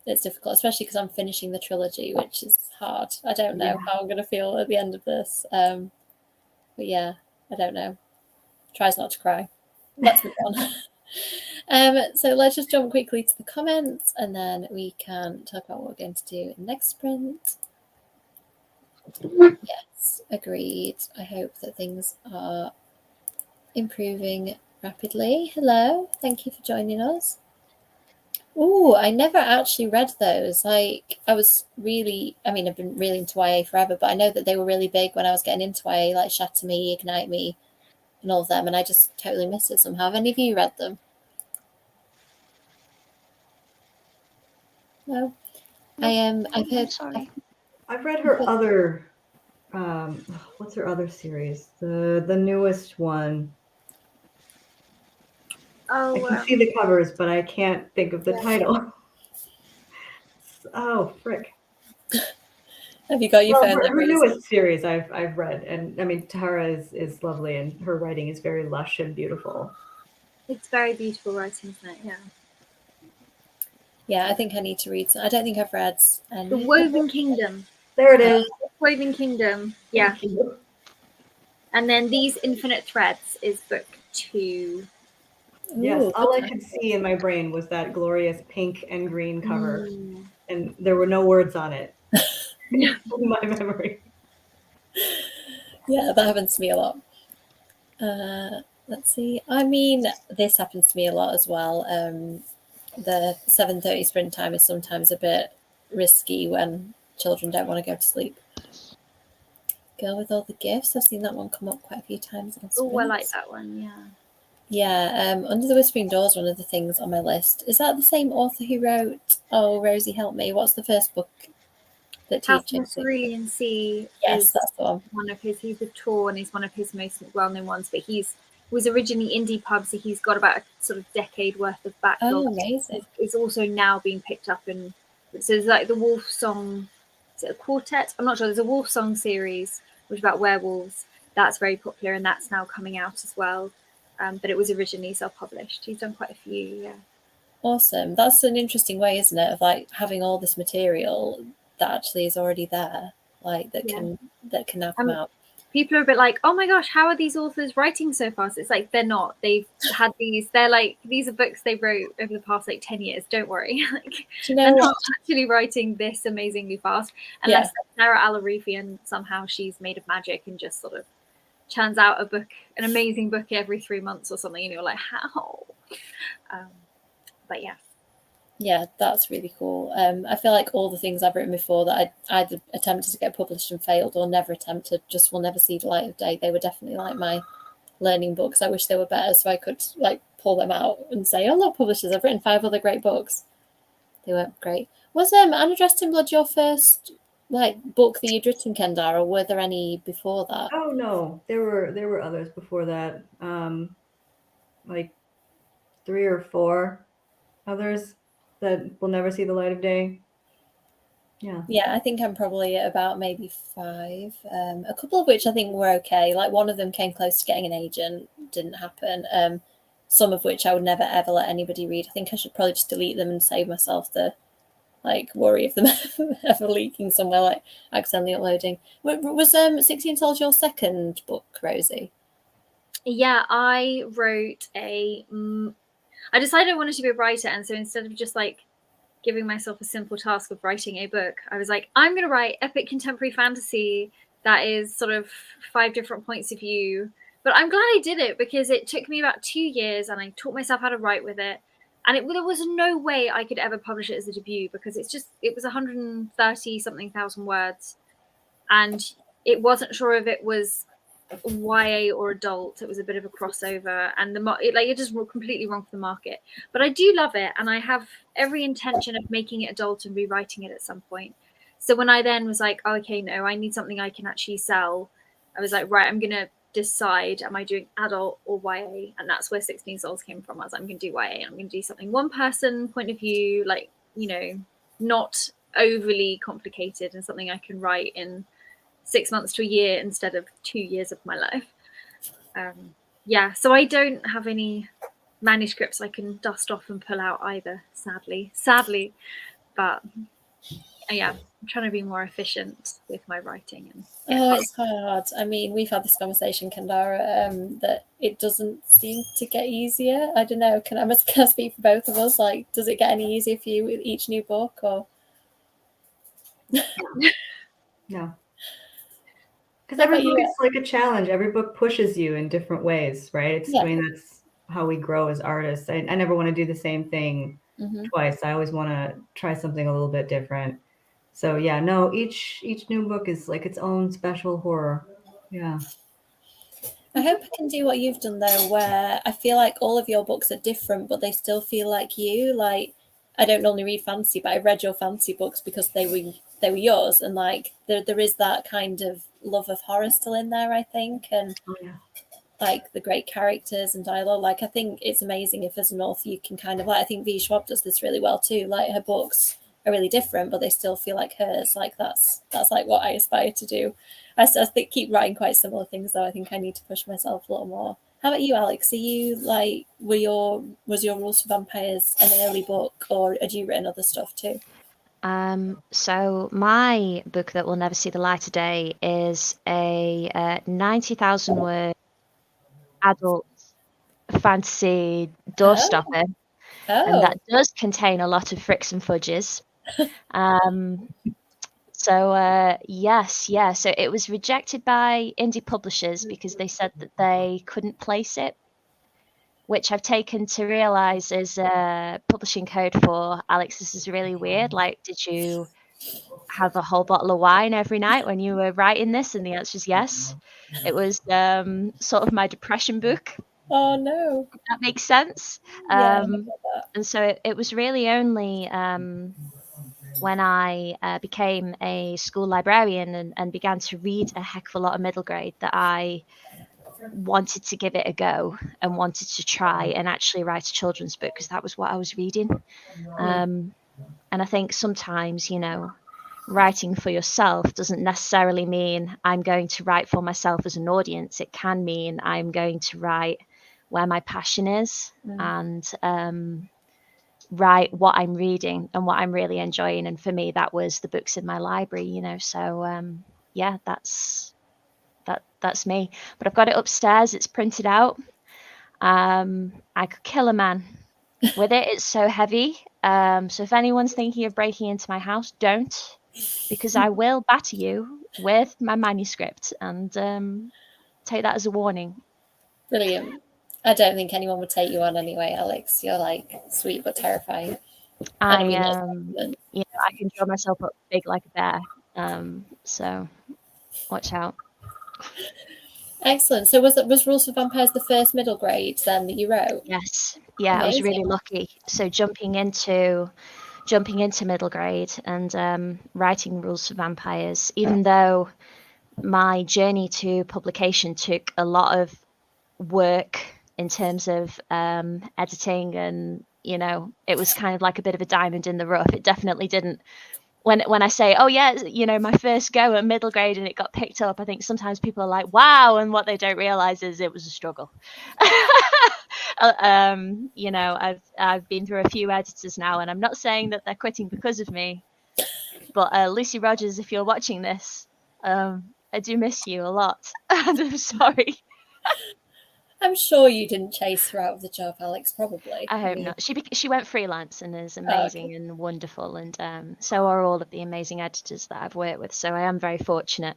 It's difficult, especially because I'm finishing the trilogy, which is hard. I don't know how I'm going to feel at the end of this. But yeah, I don't know. Tries not to cry. Let's move on. So let's just jump quickly to the comments, and then we can talk about what we're going to do in next sprint. Yes, agreed. I hope that things are improving rapidly. Hello, thank you for joining us. Oh, I never actually read those. Like, I've been really into YA forever, but I know that they were really big when I was getting into YA, like Shatter Me, Ignite Me, and all of them, and I just totally missed it somehow. Have any of you read them? No. No. I've heard. Sorry. I've read her other. What's her other series? The newest one. Oh, I can see the covers, but I can't think of the Yeah. title. Oh, frick. Have you got your Well, phone there, her Rosie? newest series I've read, and I mean Tara is lovely, and her writing is very lush and beautiful. it's very beautiful writing, isn't it? Yeah. Yeah, I think I need to read some. I don't think I've read any. The Woven Kingdom. There it is. Woven Kingdom. Yeah. Thank you. And then These Infinite Threads is book 2. Yes, Ooh, all I okay. could see in my brain was that glorious pink and green cover, Mm. and there were no words on it in my memory. Yeah, that happens to me a lot. Let's see. I mean, this happens to me a lot as well. The 7:30 sprint time is sometimes a bit risky when children don't want to go to sleep. Girl with All the Gifts. I've seen that one come up quite a few times on Oh, I Sprint. like that one. Yeah. Yeah, Under the Whispering Door is one of the things on my list. Is that the same author who wrote, oh, Rosie, help me, what's the first book that House of teaches? the Cerulean Sea Yes, is that's the one. one of his. He's a tour, and he's one of his most well-known ones. But was originally indie pub, so he's got about a sort of decade worth of backlog. Oh, amazing. It's also now being picked up in. So there's like the Wolf Song. Is it a quartet? I'm not sure. There's a Wolf Song series which is about werewolves. That's very popular, and that's now coming out as well. But it was originally self-published. He's done quite a few. Yeah. Awesome. That's an interesting way, isn't it, of like having all this material that actually is already there, like that can now come out. People are a bit like, oh my gosh, how are these authors writing so fast? It's like they're not. They've had these. They're like, these are books they wrote over the past like 10 years. Don't worry. Like, Do you know they're what? not actually writing this amazingly fast, unless Sarah Alarifian somehow she's made of magic and just sort of churns out an amazing book every 3 months or something, and you're like, how? But yeah. Yeah, that's really cool. I feel like all the things I've written before that I either attempted to get published and failed or never attempted just will never see the light of day. They were definitely like my learning books. I wish they were better so I could like pull them out and say, oh look, publishers, I've written 5 other great books. They weren't great. Was Unaddressed in Blood your first like book that you'd written, Kendare, or were there any before that? Oh no, there were others before that. Like 3 or 4 others that will never see the light of day. Yeah, I think I'm probably at about maybe 5. A couple of which I think were okay. Like one of them came close to getting an agent, didn't happen. Some of which I would never ever let anybody read. I think I should probably just delete them and save myself the like worry of them ever leaking somewhere, like accidentally uploading. Was 16 Souls your second book, Rosie? Yeah, I wrote I decided I wanted to be a writer, and so instead of just like giving myself a simple task of writing a book, I was like, I'm going to write epic contemporary fantasy that is sort of 5 different points of view. But I'm glad I did it because it took me about 2 years, and I taught myself how to write with it. And there was no way I could ever publish it as a debut because it was 130 something thousand words, and it wasn't sure if it was YA or adult. It was a bit of a crossover, and it just completely wrong for the market. But I do love it, and I have every intention of making it adult and rewriting it at some point. So when I then was like, oh, okay, no, I need something I can actually sell, I was like, right, I'm gonna decide, am I doing adult or YA? And that's where 16 Souls came from. I was like, I'm gonna do YA, and I'm gonna do something one person point of view, like, not overly complicated, and something I can write in 6 months to a year instead of 2 years of my life. So I don't have any manuscripts I can dust off and pull out either, sadly. But yeah, I'm trying to be more efficient with my writing. It's hard. I mean, we've had this conversation, Kendare, that it doesn't seem to get easier. I don't know. Can I speak for both of us? Like, does it get any easier for you with each new book, or? No. Because every book is like a challenge. Every book pushes you in different ways, right? I mean, that's how we grow as artists. I never want to do the same thing twice. I always want to try something a little bit different. So yeah, no, each new book is like its own special horror. Yeah. I hope I can do what you've done though, where I feel like all of your books are different, but they still feel like you. Like, I don't normally read fantasy, but I read your fantasy books because they were yours, and like there is that kind of love of horror still in there, I think, and like the great characters and dialogue. Like I think it's amazing if as an author you can kind of, like, I think V. Schwab does this really well too. Like her books are really different, but they still feel like hers. Like that's like what I aspire to do. I think keep writing quite similar things though. I think I need to push myself a little more. How about you, Alex? Are you like, was your Rules for Vampires an early book, or had you written other stuff too? So my book that will never see the light of day is a 90,000 word adult fantasy doorstopper, and that does contain a lot of fricks and fudges. So it was rejected by indie publishers because they said that they couldn't place it, which I've taken to realize is a publishing code for, Alex, this is really weird. Like, did you have a whole bottle of wine every night when you were writing this? And the answer is yes. It was sort of my depression book. Oh no. That makes sense. Yeah, and so it was really only when I became a school librarian and began to read a heck of a lot of middle grade that I wanted to give it a go and wanted to try and actually write a children's book, because that was what I was reading. And I think sometimes, you know, writing for yourself doesn't necessarily mean I'm going to write for myself as an audience. It can mean I'm going to write where my passion is and write what I'm reading and what I'm really enjoying. And for me, that was the books in my library, you know. So yeah, that's me. But I've got it upstairs. It's printed out. I could kill a man with it. It's so heavy. So if anyone's thinking of breaking into my house, don't, because I will batter you with my manuscript, and take that as a warning. Brilliant. I don't think anyone would take you on anyway, Alex. You're like sweet but terrifying. I you know, I can draw myself up big like a bear. So watch out. Excellent. So was Rules for Vampires the first middle grade then that you wrote? Yes. Yeah, amazing. I was really lucky. So jumping into middle grade and writing Rules for Vampires, even though my journey to publication took a lot of work in terms of editing, and you know, it was kind of like a bit of a diamond in the rough. It definitely didn't. When I say, oh yeah, you know, my first go at middle grade and it got picked up, I think sometimes people are like, wow, and what they don't realize is it was a struggle. You know, I've been through a few editors now, and I'm not saying that they're quitting because of me, but Lucy Rogers, if you're watching this, I do miss you a lot, and I'm sorry. I'm sure you didn't chase her out of the job, Alex, probably. I hope not. She went freelance and is amazing and wonderful, and so are all of the amazing editors that I've worked with, so I am very fortunate.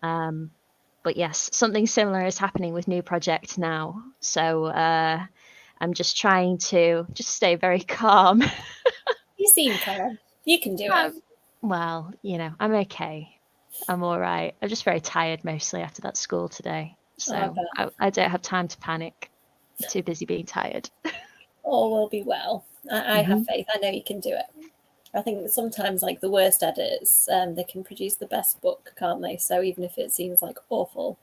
But yes, something similar is happening with new project now, so I'm just trying to just stay very calm. You seem calm. You can do it. Well, you know, I'm okay. I'm all right. I'm just very tired mostly after that school today. So I don't have time to panic. I'm too busy being tired. All will be well. I have faith. I know you can do it. I think sometimes, like the worst editors, they can produce the best book, can't they? So even if it seems like awful.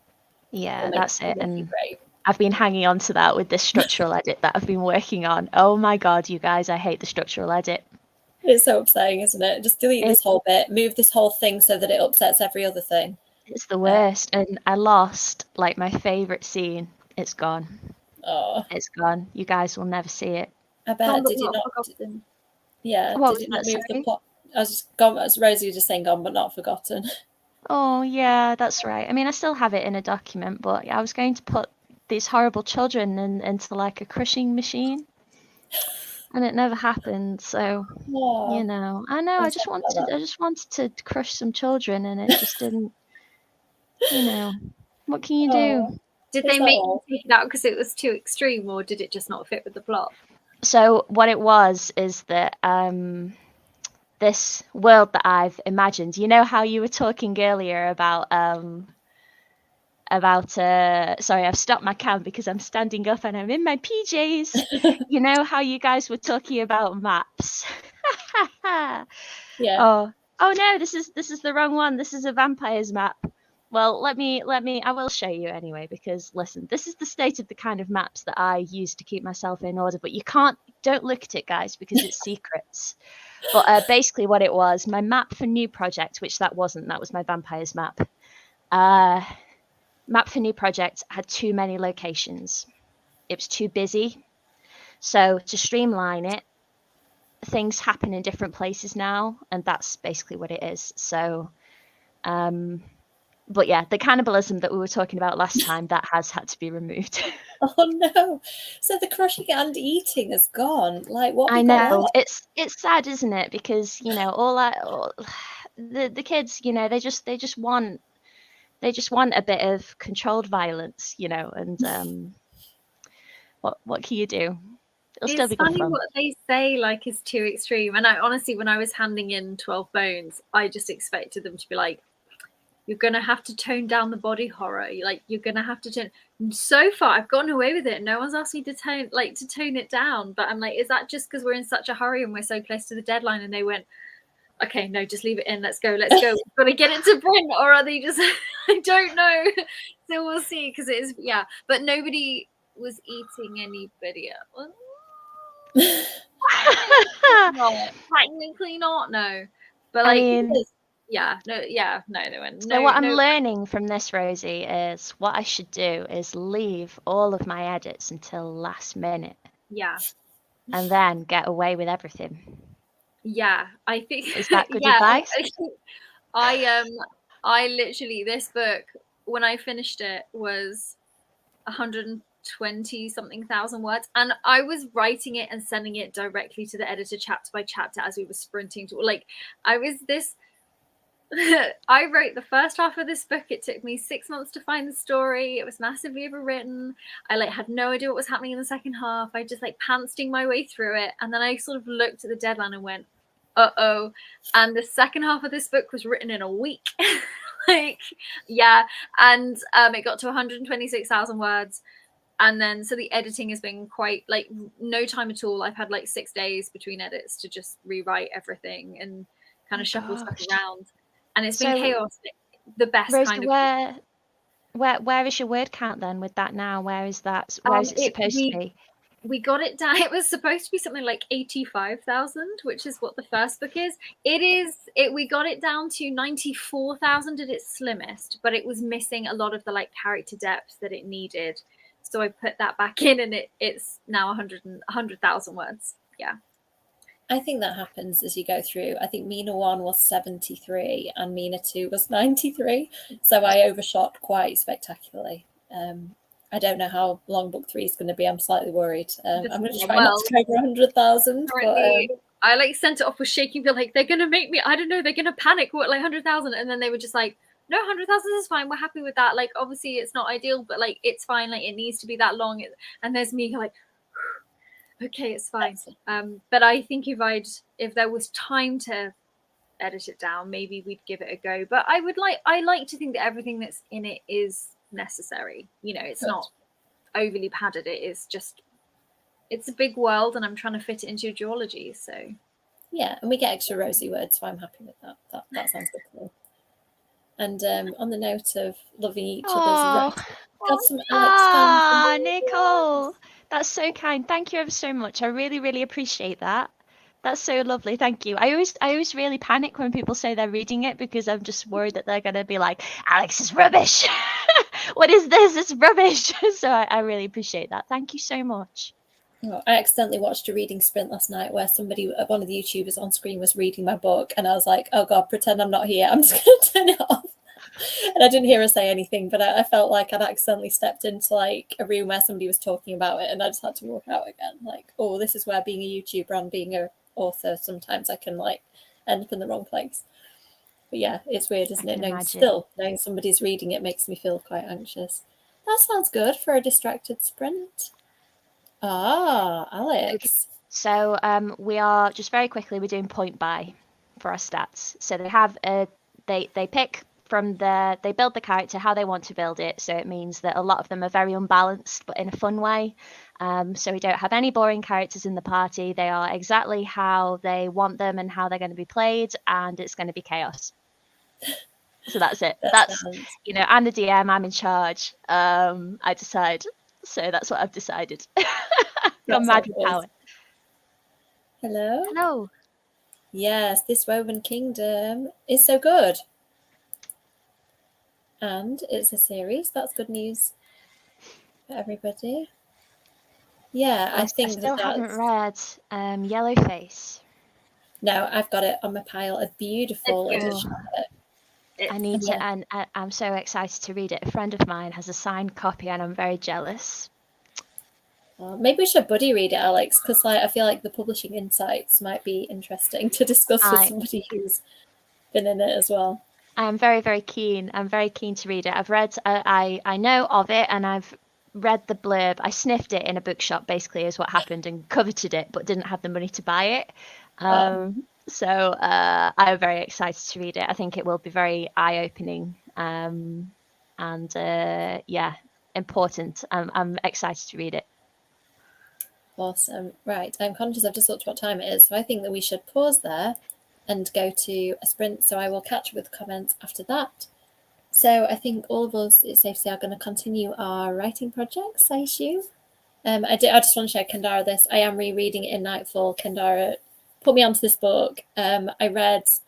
Yeah, that's it. And great. I've been hanging on to that with this structural edit that I've been working on. Oh my God, you guys, I hate the structural edit. It's so upsetting, isn't it? Just delete this whole bit, move this whole thing so that it upsets every other thing. It's the worst. And I lost like my favorite scene. It's gone. Oh, it's gone. You guys will never see it. I bet. Did it not? Yeah. Did it not move the plot? I was just gone. As Rosie was just saying, gone but not forgotten. Oh yeah, that's right. I mean, I still have it in a document, but I was going to put these horrible children into like a crushing machine, and it never happened. So you know, I know. I just wanted to crush some children, and it just didn't. You know, what can you do? Did they make you take it out because it was too extreme, or did it just not fit with the plot? So what it was is that this world that I've imagined, you know how you were talking earlier about sorry, I've stopped my cam because I'm standing up and I'm in my PJs. You know how you guys were talking about maps? Yeah. Oh no, this is the wrong one. This is a vampires map. Well, let me I will show you anyway, because listen, this is the state of the kind of maps that I use to keep myself in order, but don't look at it, guys, because it's secrets. But basically what it was, my map for new project, which that was my vampires map. Map for new project had too many locations. It was too busy. So to streamline it, things happen in different places now, and that's basically what it is. So but yeah, the cannibalism that we were talking about last time, that has had to be removed. Oh no! So the crushing and eating is gone. Like, what? I We got know, left? it's sad, isn't it? Because the kids, they just want a bit of controlled violence, and what can you do? It'll still It's be good funny fun. what they say, like, is too extreme. And I honestly, when I was handing in 12 Bones, I just expected them to be like, you're gonna have to tone down the body horror. You're gonna have to tone. So far, I've gotten away with it. No one's asked me to tone it down. But I'm like, is that just because we're in such a hurry and we're so close to the deadline? And they went, okay, no, just leave it in. Let's go. We've got to get it to print, or are they just? I don't know. So we'll see. Because it is, yeah. But nobody was eating anybody else. Technically not, no. But like, I mean, yeah, no, they went. so No, what I'm no. learning from this, Rosie, is what I should do is leave all of my edits until last minute. Yeah. And then get away with everything. Yeah, I think. Is that good advice? I literally, this book, when I finished it, was 120 something thousand words, and I was writing it and sending it directly to the editor chapter by chapter as we were sprinting to, like, I was this. I wrote the first half of this book. It took me 6 months to find the story. It was massively overwritten. I had no idea what was happening in the second half. I just pantsing my way through it, and then I sort of looked at the deadline and went, uh-oh. And the second half of this book was written in a week. Yeah. And it got to 126,000 words. And then, so the editing has been quite, no time at all. I've had 6 days between edits to just rewrite everything and kind of shuffle stuff around. And it's been chaotic. The best Rosie, kind of. Where is your word count then with that now? Where is that? Where is it supposed to be? We got it down. It was supposed to be something like 85,000, which is what the first book is. We got it down to 94,000 at its slimmest, but it was missing a lot of the character depth that it needed. So I put that back in, and it's now 100,000 words. Yeah. I think that happens as you go through. I think Mina 1 was 73 and Mina 2 was 93. So I overshot quite spectacularly. I don't know how long book 3 is going to be. I'm slightly worried. I'm going to try not to go over 100,000. I sent it off with shaking, feel like they're going to make me, I don't know, they're going to panic, what, 100,000? And then they were just like, no, 100,000 is fine. We're happy with that. Obviously it's not ideal, but it's fine. It needs to be that long. And there's me okay, it's fine. But I think if there was time to edit it down, maybe we'd give it a go. But I like to think that everything that's in it is necessary. It's not overly padded. It's a big world, and I'm trying to fit it into your duology. So yeah, and we get extra Rosie words, so I'm happy with that. That sounds good to me. And on the note of loving each other's, got some Alex Nicole. That's so kind. Thank you ever so much. I really, really appreciate that. That's so lovely. Thank you. I always really panic when people say they're reading it, because I'm just worried that they're going to be like, Alex is rubbish. What is this? It's rubbish. So I really appreciate that. Thank you so much. Oh, I accidentally watched a reading sprint last night where one of the YouTubers on screen was reading my book, and I was like, oh God, pretend I'm not here. I'm just going to turn it off. And I didn't hear her say anything, but I felt like I'd accidentally stepped into a room where somebody was talking about it, and I just had to walk out again. Oh, this is where being a YouTuber and being an author, sometimes I can end up in the wrong place. But yeah, it's weird, isn't it? Knowing somebody's reading it makes me feel quite anxious. That sounds good for a distracted sprint. Alex. So we are, just very quickly, we're doing point buy for our stats. So they have they pick they build the character how they want to build it. So it means that a lot of them are very unbalanced, but in a fun way. So we don't have any boring characters in the party. They are exactly how they want them and how they're going to be played, and it's going to be chaos. So that's it. That's, you know, I'm the DM, I'm in charge. I decide. So that's what I've decided. Got mad with power. Hello. Hello. Yes, this Woven Kingdom is so good. And it's a series. That's good news for everybody. Yeah, I think I still haven't read Yellowface. No, I've got it on my pile. A beautiful edition of it. I need to, and I'm so excited to read it. A friend of mine has a signed copy, and I'm very jealous. Well, maybe we should buddy read it, Alex, because like I feel like the publishing insights might be interesting to discuss with somebody who's been in it as well. I'm very, very keen. I'm very keen to read it. I've read, I know of it, and I've read the blurb. I sniffed it in a bookshop, basically, is what happened, and coveted it, but didn't have the money to buy it. So I'm very excited to read it. I think it will be very eye-opening, and yeah, important. I'm excited to read it. Awesome. Right, I'm conscious I've just looked what time it is, so I think that we should pause there and go to a sprint, so I will catch up with comments after that. So I think all of us, it's safe to say, are going to continue our writing projects, I assume. I just want to share Kendare this. I am rereading it in Nightfall. Kendare put me onto this book. I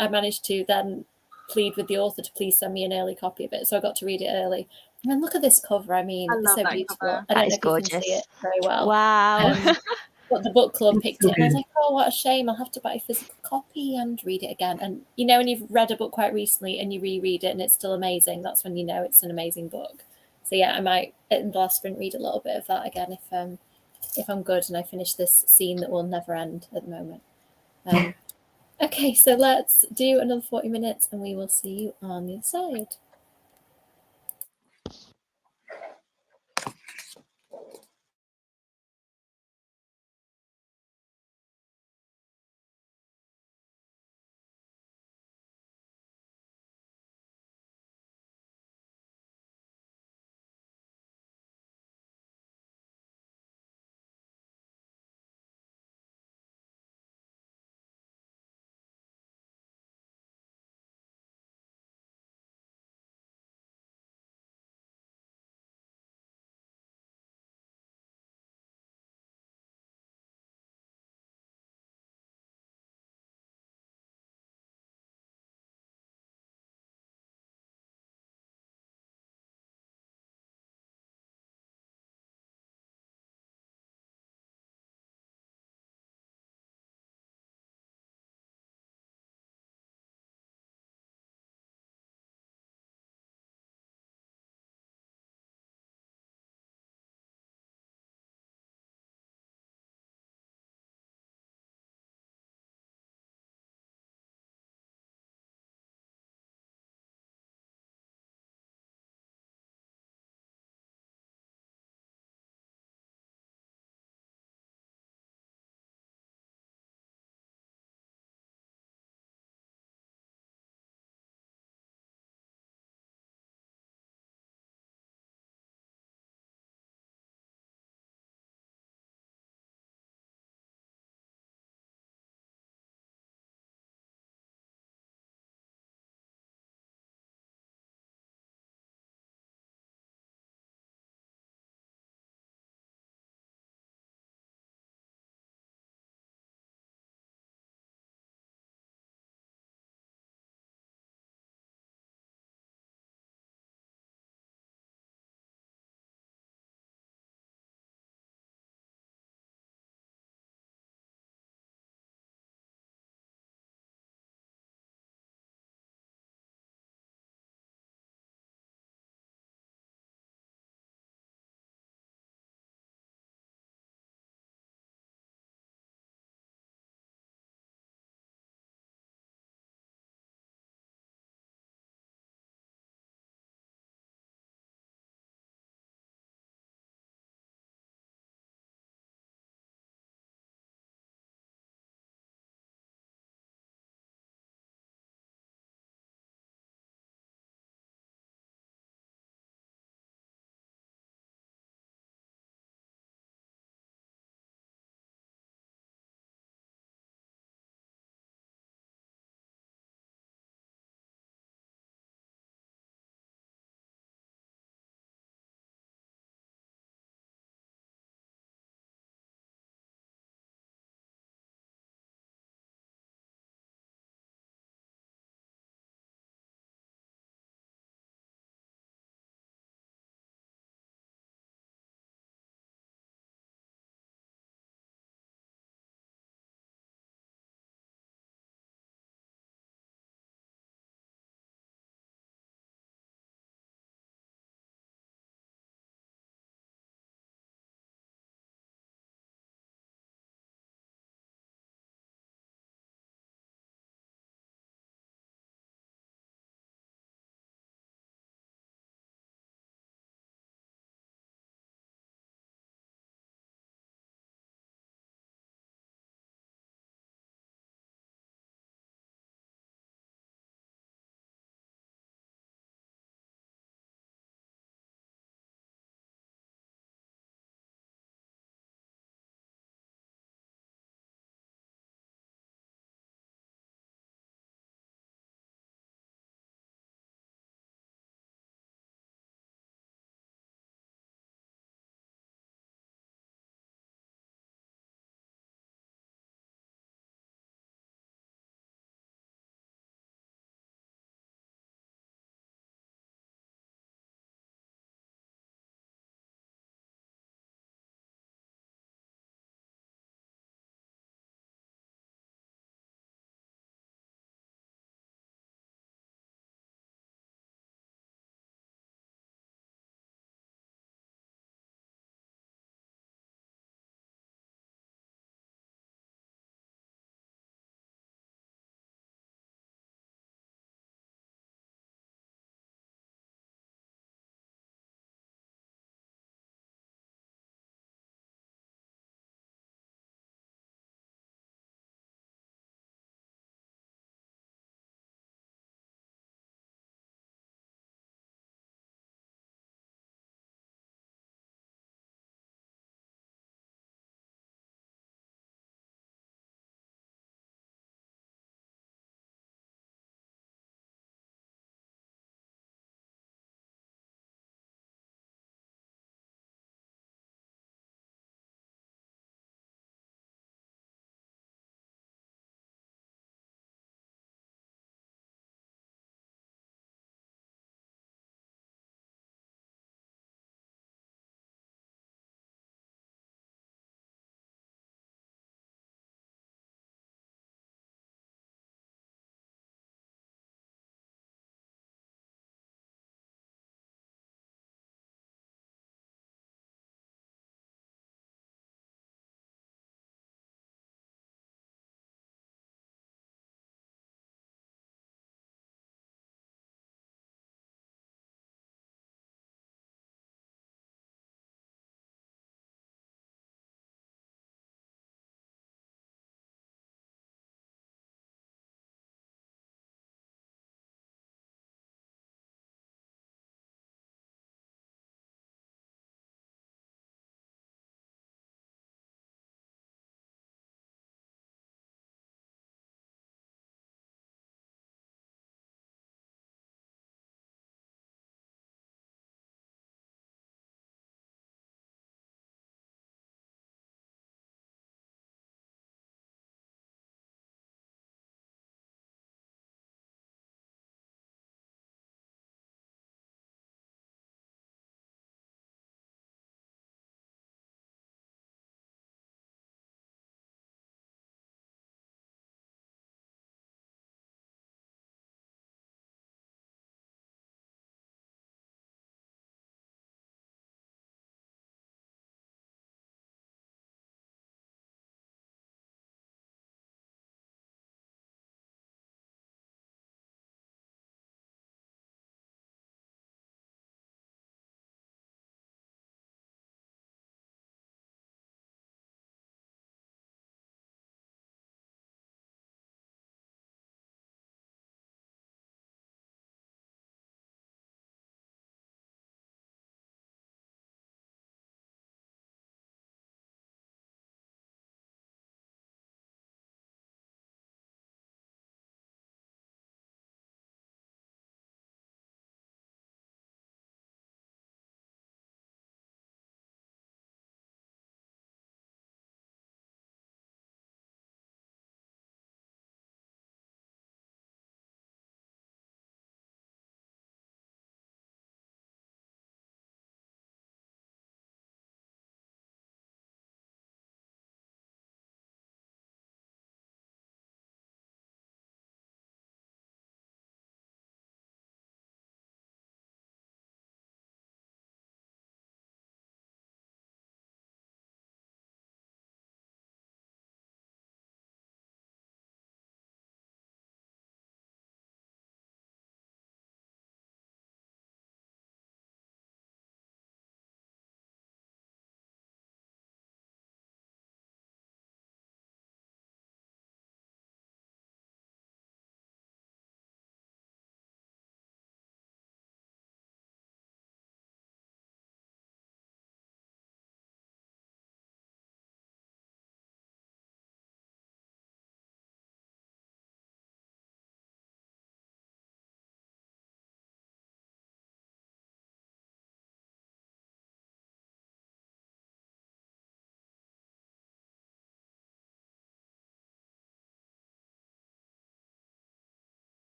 managed to then plead with the author to please send me an early copy of it, so I got to read it early. And then look at this cover. I mean, it's so beautiful. Cover. I don't know if gorgeous. You can see it very well. Wow. But the book club picked it, and I was like, oh, what a shame. I'll have to buy a physical copy and read it again. And you know, when you've read a book quite recently and you reread it and it's still amazing, that's when you know it's an amazing book. So yeah, I might in the last sprint read a little bit of that again if I'm good and I finish this scene that will never end at the moment. Okay, so let's do another 40 minutes and we will see you on the other side.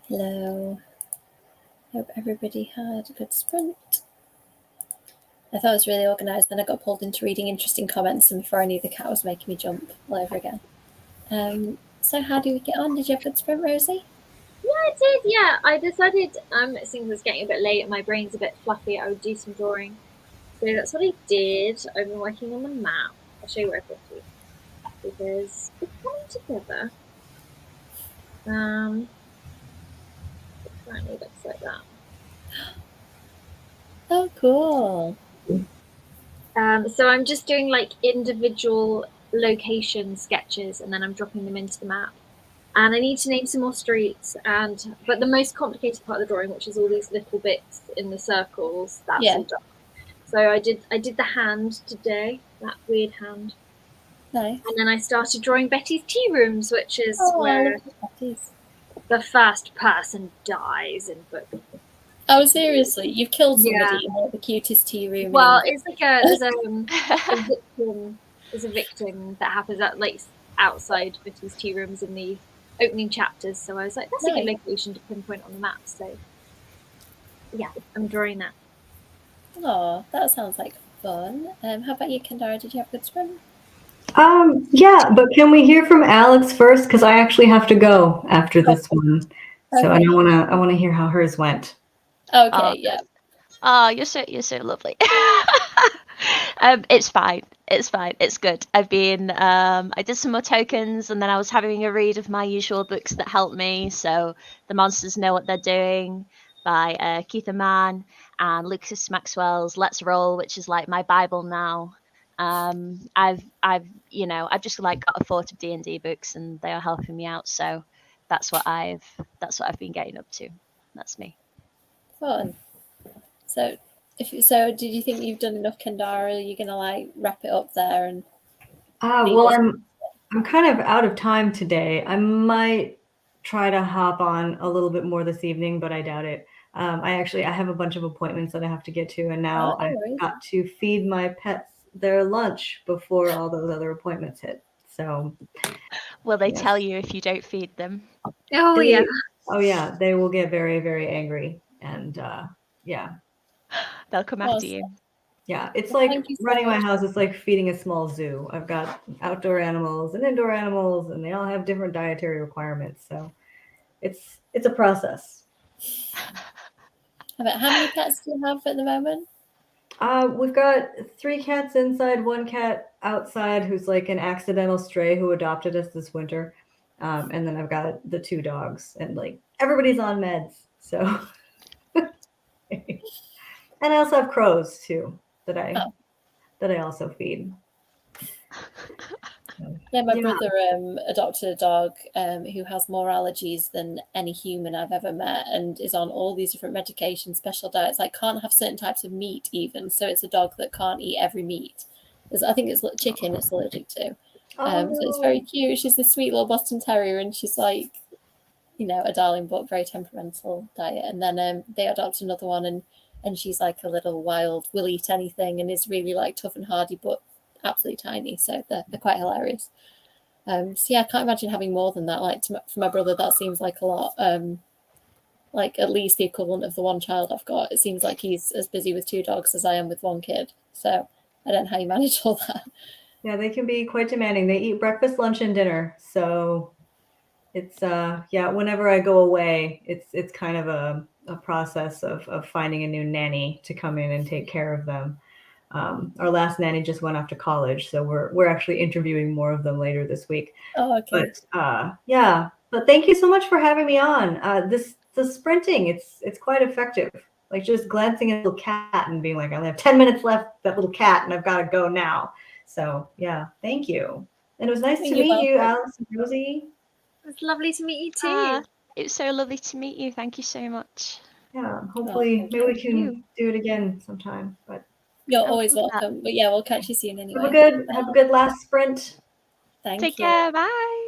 Hello. Hope everybody had a good sprint. I thought it was really organised, then I got pulled into reading interesting comments, and before I knew, the cat was making me jump all over again. So how do we get on? Did you have a good sprint, Rosie? Yeah, I did. Yeah, I decided since it was getting a bit late and my brain's a bit fluffy, I would do some drawing. So that's what I did. I've been working on the map. I'll show you where I've got to, because it's coming together. It currently looks like that. Oh, cool. So I'm just doing like individual location sketches, and then I'm dropping them into the map. And I need to name some more streets, but the most complicated part of the drawing, which is all these little bits in the circles, that's all done. So I did the hand today, that weird hand. Nice. And then I started drawing Betty's tea rooms, which is where the first person dies in book. Oh, seriously? You've killed somebody in the cutest tea room? Well, it's like there's a victim that happens at like outside Betty's tea rooms in the opening chapters. So I was like, that's a good location to pinpoint on the map. So yeah, I'm drawing that. Oh, that sounds like fun. How about you, Kendare? Did you have a good sprint? Yeah, but can we hear from Alex first? Because I actually have to go after this one. So I want to hear how hers went. Okay, yeah. Oh, you're so lovely. It's fine. It's good. I've been I did some more tokens, and then I was having a read of my usual books that helped me. So The Monsters Know What They're Doing by Keith Mann, and Lucas Maxwell's Let's Roll, which is like my Bible now. I've just like got a thought of D&D books, and they are helping me out. So that's what I've been getting up to. That's me. Fun. So did you think you've done enough, Kendare? Are you gonna like wrap it up there? And well, I'm kind of out of time today. I might try to hop on a little bit more this evening, but I doubt it. I have a bunch of appointments that I have to get to, and now I've got to feed my pets their lunch before all those other appointments hit. So will they tell you if you don't feed them? Oh yeah, they will get very, very angry, and they'll come after you. Yeah, it's like running my house. It's like feeding a small zoo. I've got outdoor animals and indoor animals, and they all have different dietary requirements. So it's a process. How many pets do you have at the moment? We've got 3 cats inside, 1 cat outside who's like an accidental stray who adopted us this winter. And then I've got the 2 dogs, and like everybody's on meds. So and I also have crows too that I also feed. Yeah, my brother adopted a dog who has more allergies than any human I've ever met, and is on all these different medications, special diets, like can't have certain types of meat even. So it's a dog that can't eat every meat. I think it's chicken it's allergic to. So it's very cute. She's this sweet little Boston Terrier, and she's like, a darling, but very temperamental diet. And then they adopt another one, and she's like a little wild, will eat anything, and is really like tough and hardy, but absolutely tiny. So they're quite hilarious. So yeah, I can't imagine having more than that. Like for my brother, that seems like a lot. Like at least the equivalent of the 1 child I've got. It seems like he's as busy with 2 dogs as I am with 1 kid. So I don't know how you manage all that. Yeah, they can be quite demanding. They eat breakfast, lunch, and dinner. So it's whenever I go away, it's kind of a process of finding a new nanny to come in and take care of them. Our last nanny just went off to college, so we're actually interviewing more of them later this week. Oh, okay. But thank you so much for having me on. The sprinting, it's quite effective. Like just glancing at a little cat and being like, I only have 10 minutes left, that little cat, and I've got to go now. So yeah, thank you. And it was nice to meet you, Alex and Rosie. It was lovely to meet you too. It was so lovely to meet you. Thank you so much. Yeah, hopefully maybe we can do it again sometime. But you're always welcome. But yeah, we'll catch you soon anyway. Have a good last sprint. Thank you. Take care. Bye.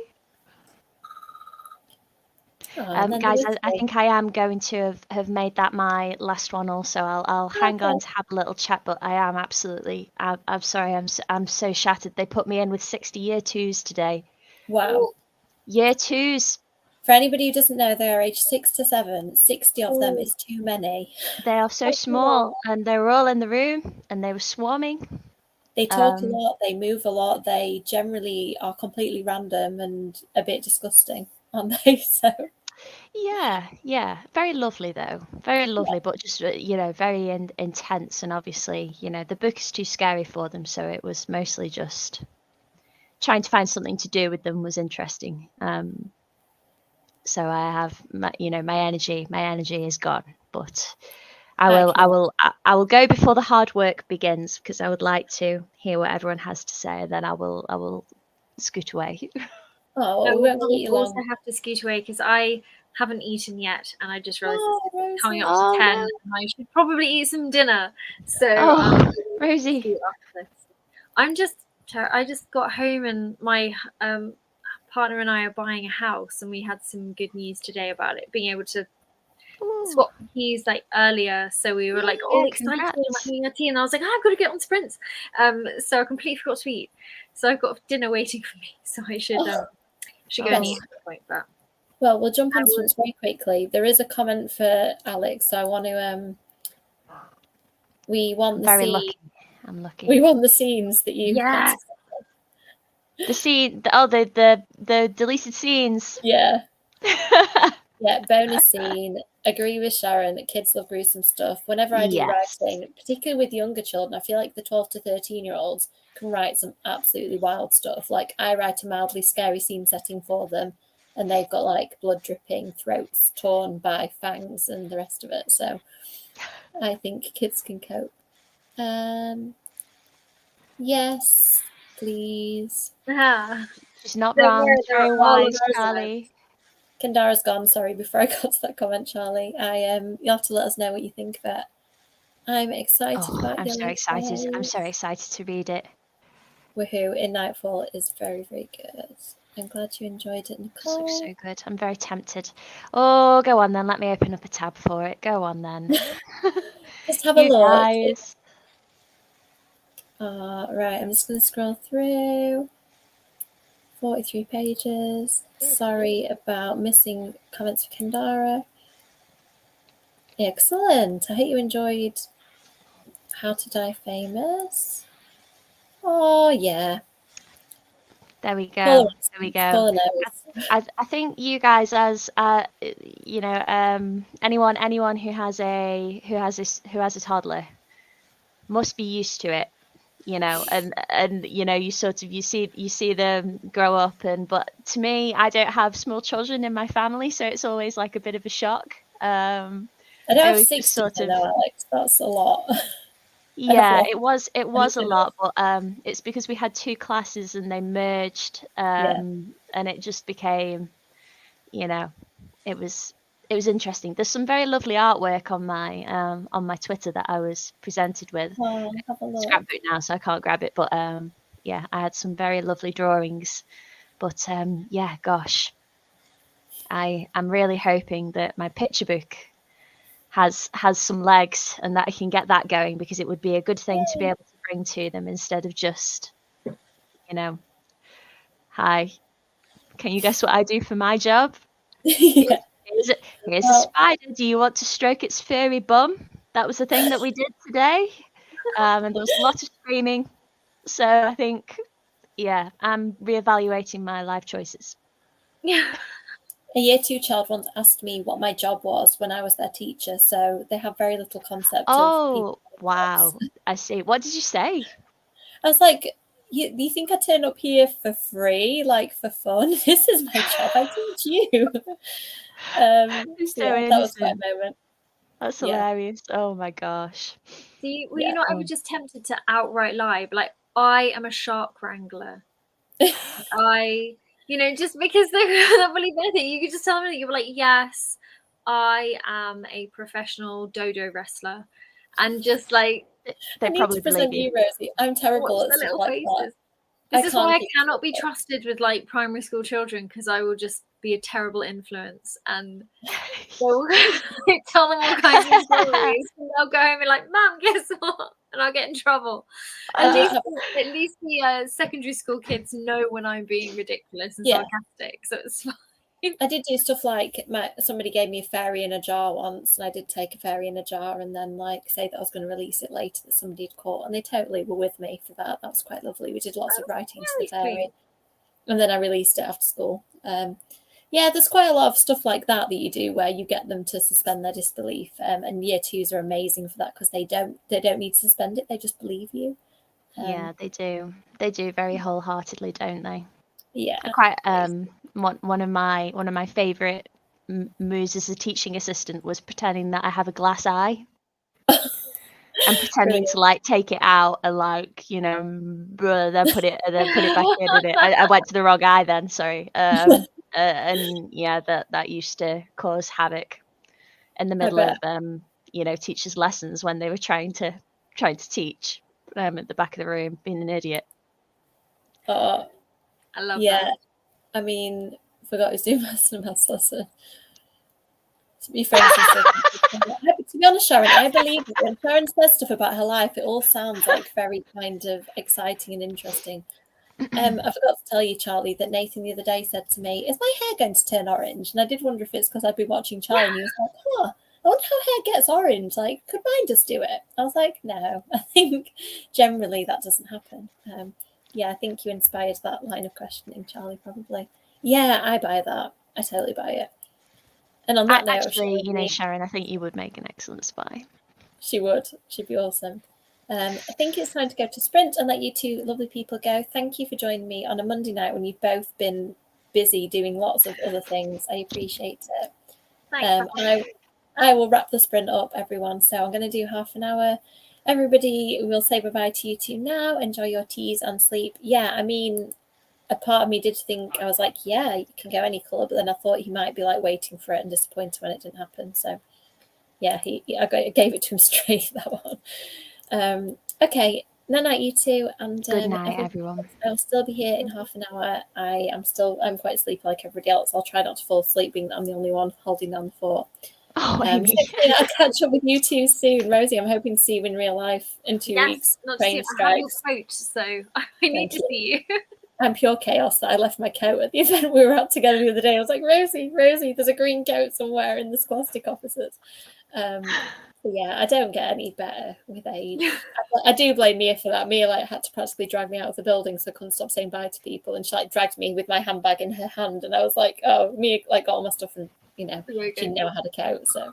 Guys, I think I am going to have made that my last one also. I'll hang on to have a little chat, but I am absolutely, I'm sorry, I'm so shattered. They put me in with 60 year 2s today. Wow. Year 2s. For anybody who doesn't know, they are aged 6 to 7. 60 of them is too many. They are so small, and they were all in the room, and they were swarming. They talk a lot, they move a lot, they generally are completely random and a bit disgusting, aren't they? So yeah, very lovely though, very lovely, but just very intense, and obviously the book is too scary for them, so it was mostly just trying to find something to do with them was interesting. So I have my energy is gone, but I will go before the hard work begins, because I would like to hear what everyone has to say, and then I will scoot away. Oh, I we won't keep you also long. have to scoot away because I haven't eaten yet, and I just realised it's coming up Oh, to 10, no. and I should probably eat some dinner. So Rosie. scoot after this. I just got home, and my partner and I are buying a house, and we had some good news today about it, being able to swap keys like earlier. So we were like all excited congrats. and like having a tea, and I was like, I've got to get on sprints. So I completely forgot to eat. So I've got dinner waiting for me. So I should go and eat at the point. But well, we'll jump on sprints very quickly. There is a comment for Alex, so I want to we want the Very scene. lucky. I'm lucky. We want the scenes that you yes. The scene, the deleted scenes. Yeah. Yeah, bonus scene. Agree with Sharon. Kids love gruesome stuff. Whenever I do writing, particularly with younger children, I feel like the 12 to 13-year-olds can write some absolutely wild stuff. Like, I write a mildly scary scene setting for them, and they've got like blood dripping, throats torn by fangs, and the rest of it. So I think kids can cope. Yes, please. She's not wrong. Very wise, Charlie. Kendara's gone. Sorry, before I got to that comment, Charlie, you have to let us know what you think of it. I'm excited about I'm so excited. I'm so excited to read it. Woohoo! In Nightfall is very, very good. I'm glad you enjoyed it, Nicole. So good. I'm very tempted. Oh, go on then. Let me open up a tab for it. Go on then. Just have a look. Guys. Right, I'm just going to scroll through. 43 pages. Sorry about missing comments for Kendare. Excellent. I hope you enjoyed How to Die Famous. Oh, yeah. There we go. There we go. I think you guys, as anyone who has a toddler, must be used to it, and you see them grow up, but to me, I don't have small children in my family, so it's always like a bit of a shock. I don't have 60 though, Alex. That's a lot. Yeah, it was a lot, but it's because we had two classes and they merged, and it just became, it was interesting. There's some very lovely artwork on my Twitter that I was presented with. Oh, have a look. Scrapbook now, so I can't grab it, but yeah, I had some very lovely drawings. But yeah, gosh, I'm really hoping that my picture book has some legs and that I can get that going, because it would be a good thing to be able to bring to them instead of just, hi, can you guess what I do for my job? Yeah. Here's a spider. Do you want to stroke its furry bum? That was the thing that we did today. And there was a lot of screaming. So I think, yeah, I'm reevaluating my life choices. Yeah. A year 2 child once asked me what my job was when I was their teacher, so they have very little concept of wow. I see. What did you say? I was like, you think I turn up here for free, like for fun? This is my job. I teach you. That was my moment. That's hilarious. Oh my gosh. Were you not ever just tempted to outright lie? Like, I am a shark wrangler. Just because they're not believe anything, you could just tell them that you were like, yes, I am a professional dodo wrestler, and just like they probably believe you, Rosie. I'm terrible at stuff like that. This is why I cannot be trusted with like primary school children, because I will just be a terrible influence and they'll tell them all kinds of stories, and they'll go home and like, Mum, guess what? And I'll get in trouble. At least the secondary school kids know when I'm being ridiculous and sarcastic, so it's fine. I did do stuff like somebody gave me a fairy in a jar once, and I did take a fairy in a jar and then like say that I was going to release it later that somebody had caught, and they totally were with me for that. That was quite lovely. We did lots of writing to the very fairy, sweet. and then I released it after school. Yeah, there's quite a lot of stuff like that you do where you get them to suspend their disbelief, and year twos are amazing for that because they don't need to suspend it; they just believe you. Yeah, they do. They do very wholeheartedly, don't they? Yeah, I quite one of my favorite moves as a teaching assistant was pretending that I have a glass eye and pretending to like take it out and like then put it back in. And I went to the wrong eye then. Sorry. And yeah, that used to cause havoc in the middle of teachers' lessons when they were trying to teach at the back of the room, being an idiot. I love that. I mean, forgot who's doing maths and maths lesson. To be friends and stuff. To be honest, Sharon, I believe that when Sharon says stuff about her life, it all sounds like very kind of exciting and interesting. I forgot to tell you, Charlie, that Nathan the other day said to me, "Is my hair going to turn orange?" And I did wonder if it's because I'd been watching Charlie, and he was like, "Huh, I wonder how hair gets orange. Like, could mine just do it?" I was like, "No, I think generally that doesn't happen." Yeah, I think you inspired that line of questioning, Charlie, probably. Yeah, I buy that. I totally buy it. And on that note, actually, Sharon, I think you would make an excellent spy. She would. She'd be awesome. I think it's time to go to sprint and let you two lovely people go. Thank you for joining me on a Monday night when you've both been busy doing lots of other things. I appreciate it. Thanks. I will wrap the sprint up, everyone. So I'm going to do half an hour. Everybody, we'll say bye-bye to you two now. Enjoy your teas and sleep. Yeah, I mean, a part of me did think, I was like, yeah, you can go any colour, but then I thought he might be like waiting for it and disappointed when it didn't happen. So yeah, I gave it to him straight, that one. Okay, night, you two, and good night, everyone. I'll still be here in half an hour. I'm quite sleepy like everybody else. I'll try not to fall asleep, being that I'm the only one holding down the fort. Oh, Amy. So I'll catch up with you two soon. Rosie, I'm hoping to see you in real life in 2 weeks. Not to see, I have your coat, so I need to see you. I'm pure chaos that I left my coat at the event we were at together the other day. I was like, Rosie, there's a green coat somewhere in the Scholastic offices. Yeah, I don't get any better with age. I do blame Mia for that. Mia had to practically drag me out of the building so I couldn't stop saying bye to people, and she dragged me with my handbag in her hand, and I was like, oh, Mia got all my stuff, and she didn't know I had a coat, so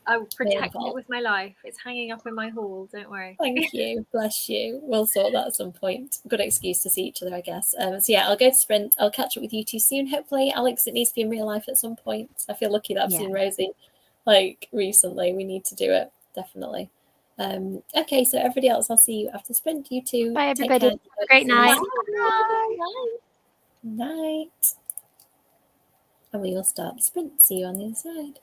I will protect it with my life. It's hanging up in my hall, don't worry. Thank you, bless you. We'll sort that at some point. Good excuse to see each other, I guess. So yeah, I'll go to sprint. I'll catch up with you two soon, hopefully. Alex, it needs to be in real life at some point. I feel lucky that I've seen Rosie recently. We need to do it, definitely. Okay, so everybody else, I'll see you after sprint. You two, bye everybody. Have a great night. Bye. Night. And we will start the sprint. See you on the other side.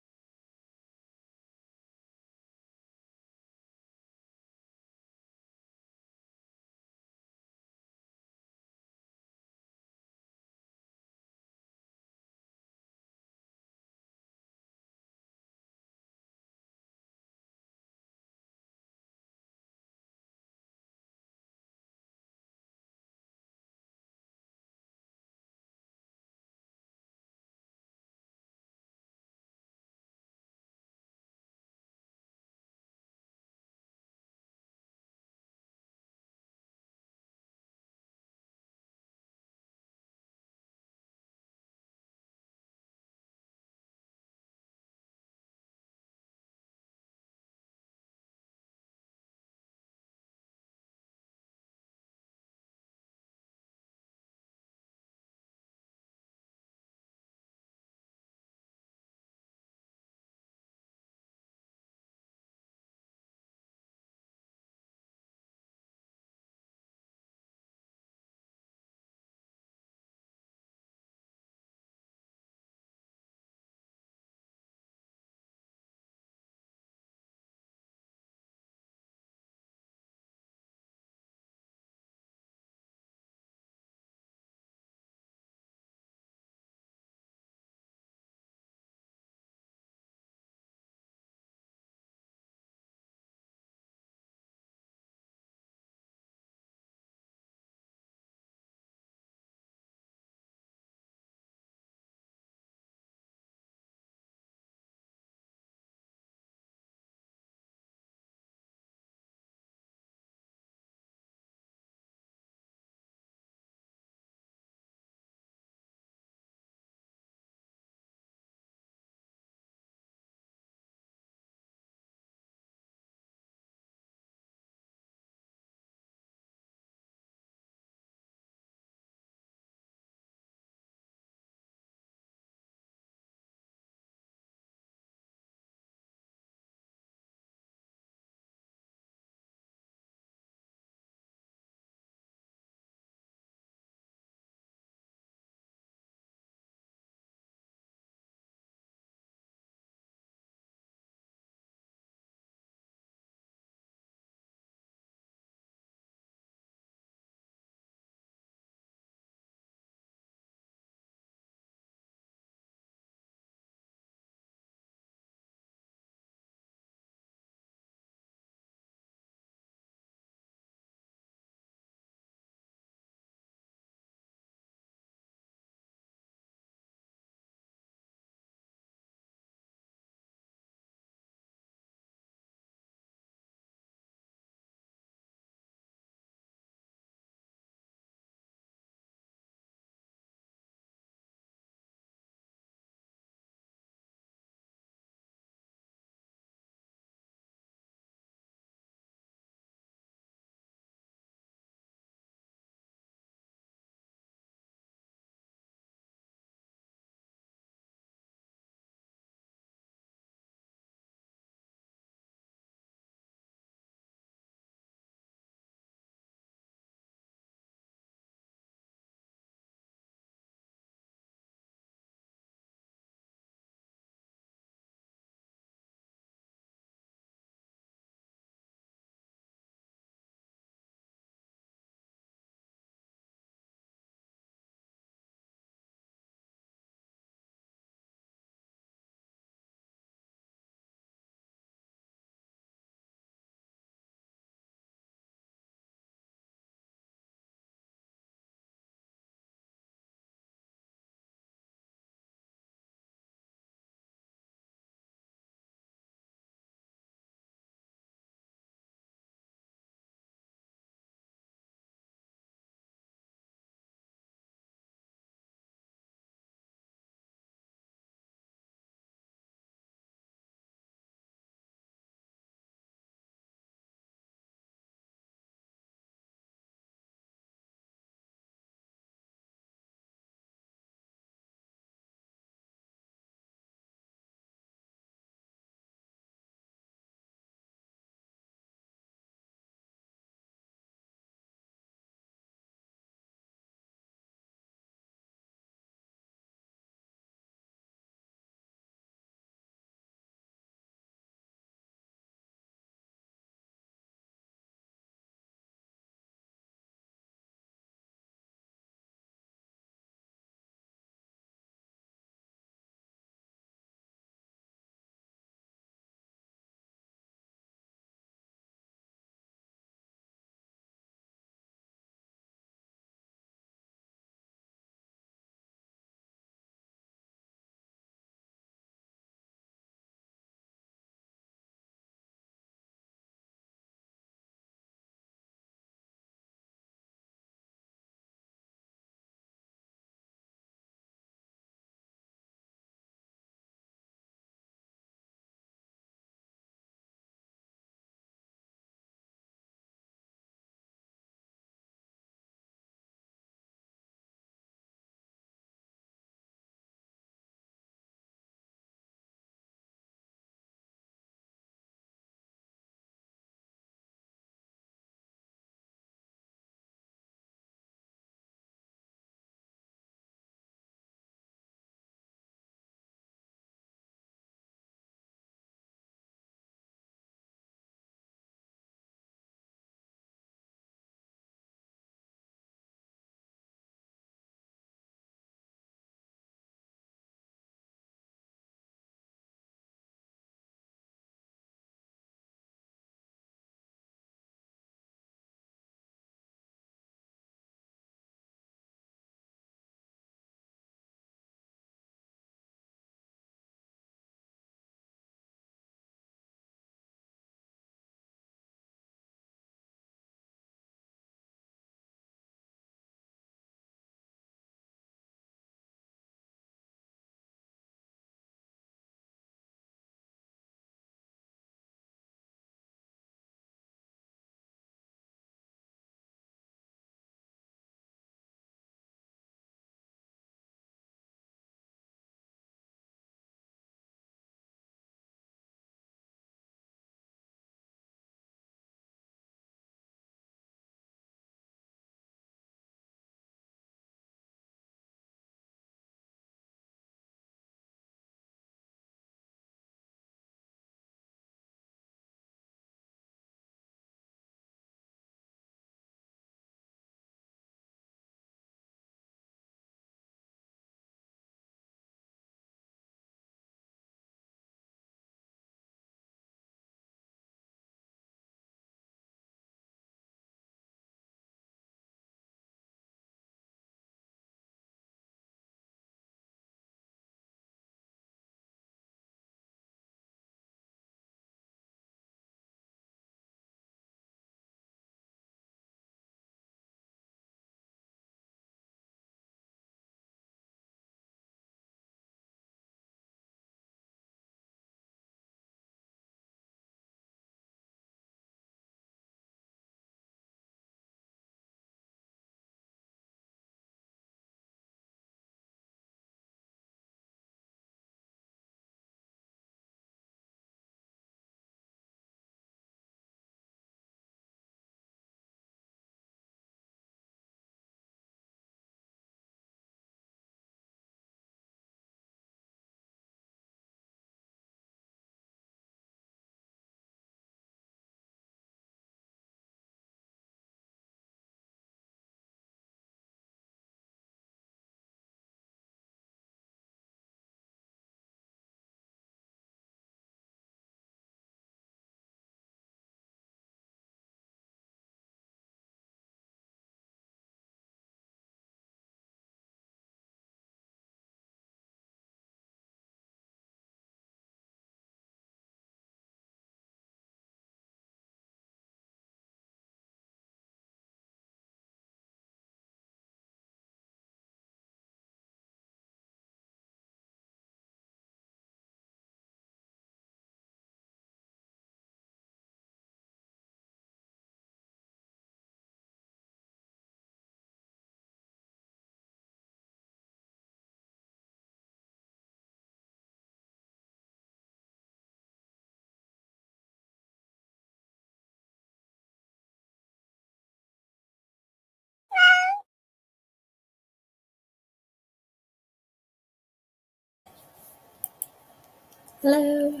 Hello.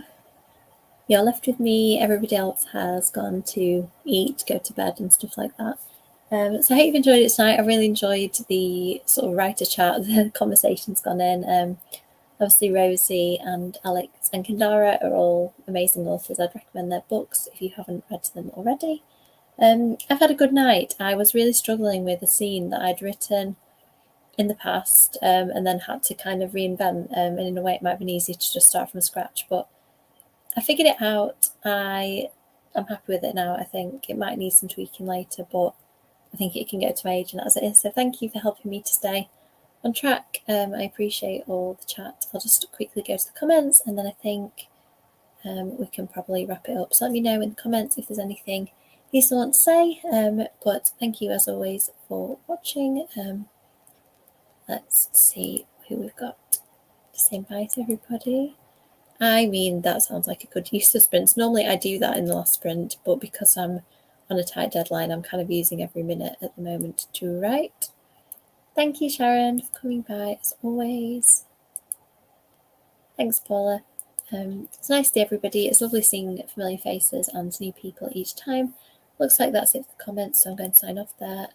You're left with me. Everybody else has gone to eat, go to bed and stuff like that. So I hope you've enjoyed it tonight. I really enjoyed the sort of writer chat, the conversation's gone in. Obviously Rosie and Alex and Kendare are all amazing authors. I'd recommend their books if you haven't read them already. I've had a good night. I was really struggling with a scene that I'd written in the past and then had to kind of reinvent, and in a way it might have been easier to just start from scratch, but I figured it out. I'm happy with it now. I think it might need some tweaking later, but I think it can go to my agent as it is. So thank you for helping me to stay on track. I appreciate all the chat. I'll just quickly go to the comments and then I think we can probably wrap it up. So let me know in the comments if there's anything you still want to say. But thank you as always for watching. Let's see who we've got. Say bye to everybody. I mean, that sounds like a good use of sprints. Normally I do that in the last sprint, but because I'm on a tight deadline, I'm kind of using every minute at the moment to write. Thank you, Sharon, for coming by as always. Thanks, Paula. It's nice to see everybody. It's lovely seeing familiar faces and new people each time. Looks like that's it for the comments, so I'm going to sign off there.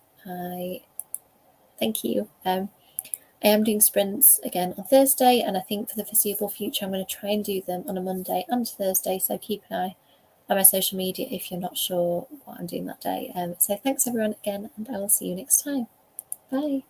Thank you. I am doing sprints again on Thursday, and I think for the foreseeable future I'm going to try and do them on a Monday and Thursday, so keep an eye on my social media if you're not sure what I'm doing that day. So thanks everyone again, and I will see you next time. Bye.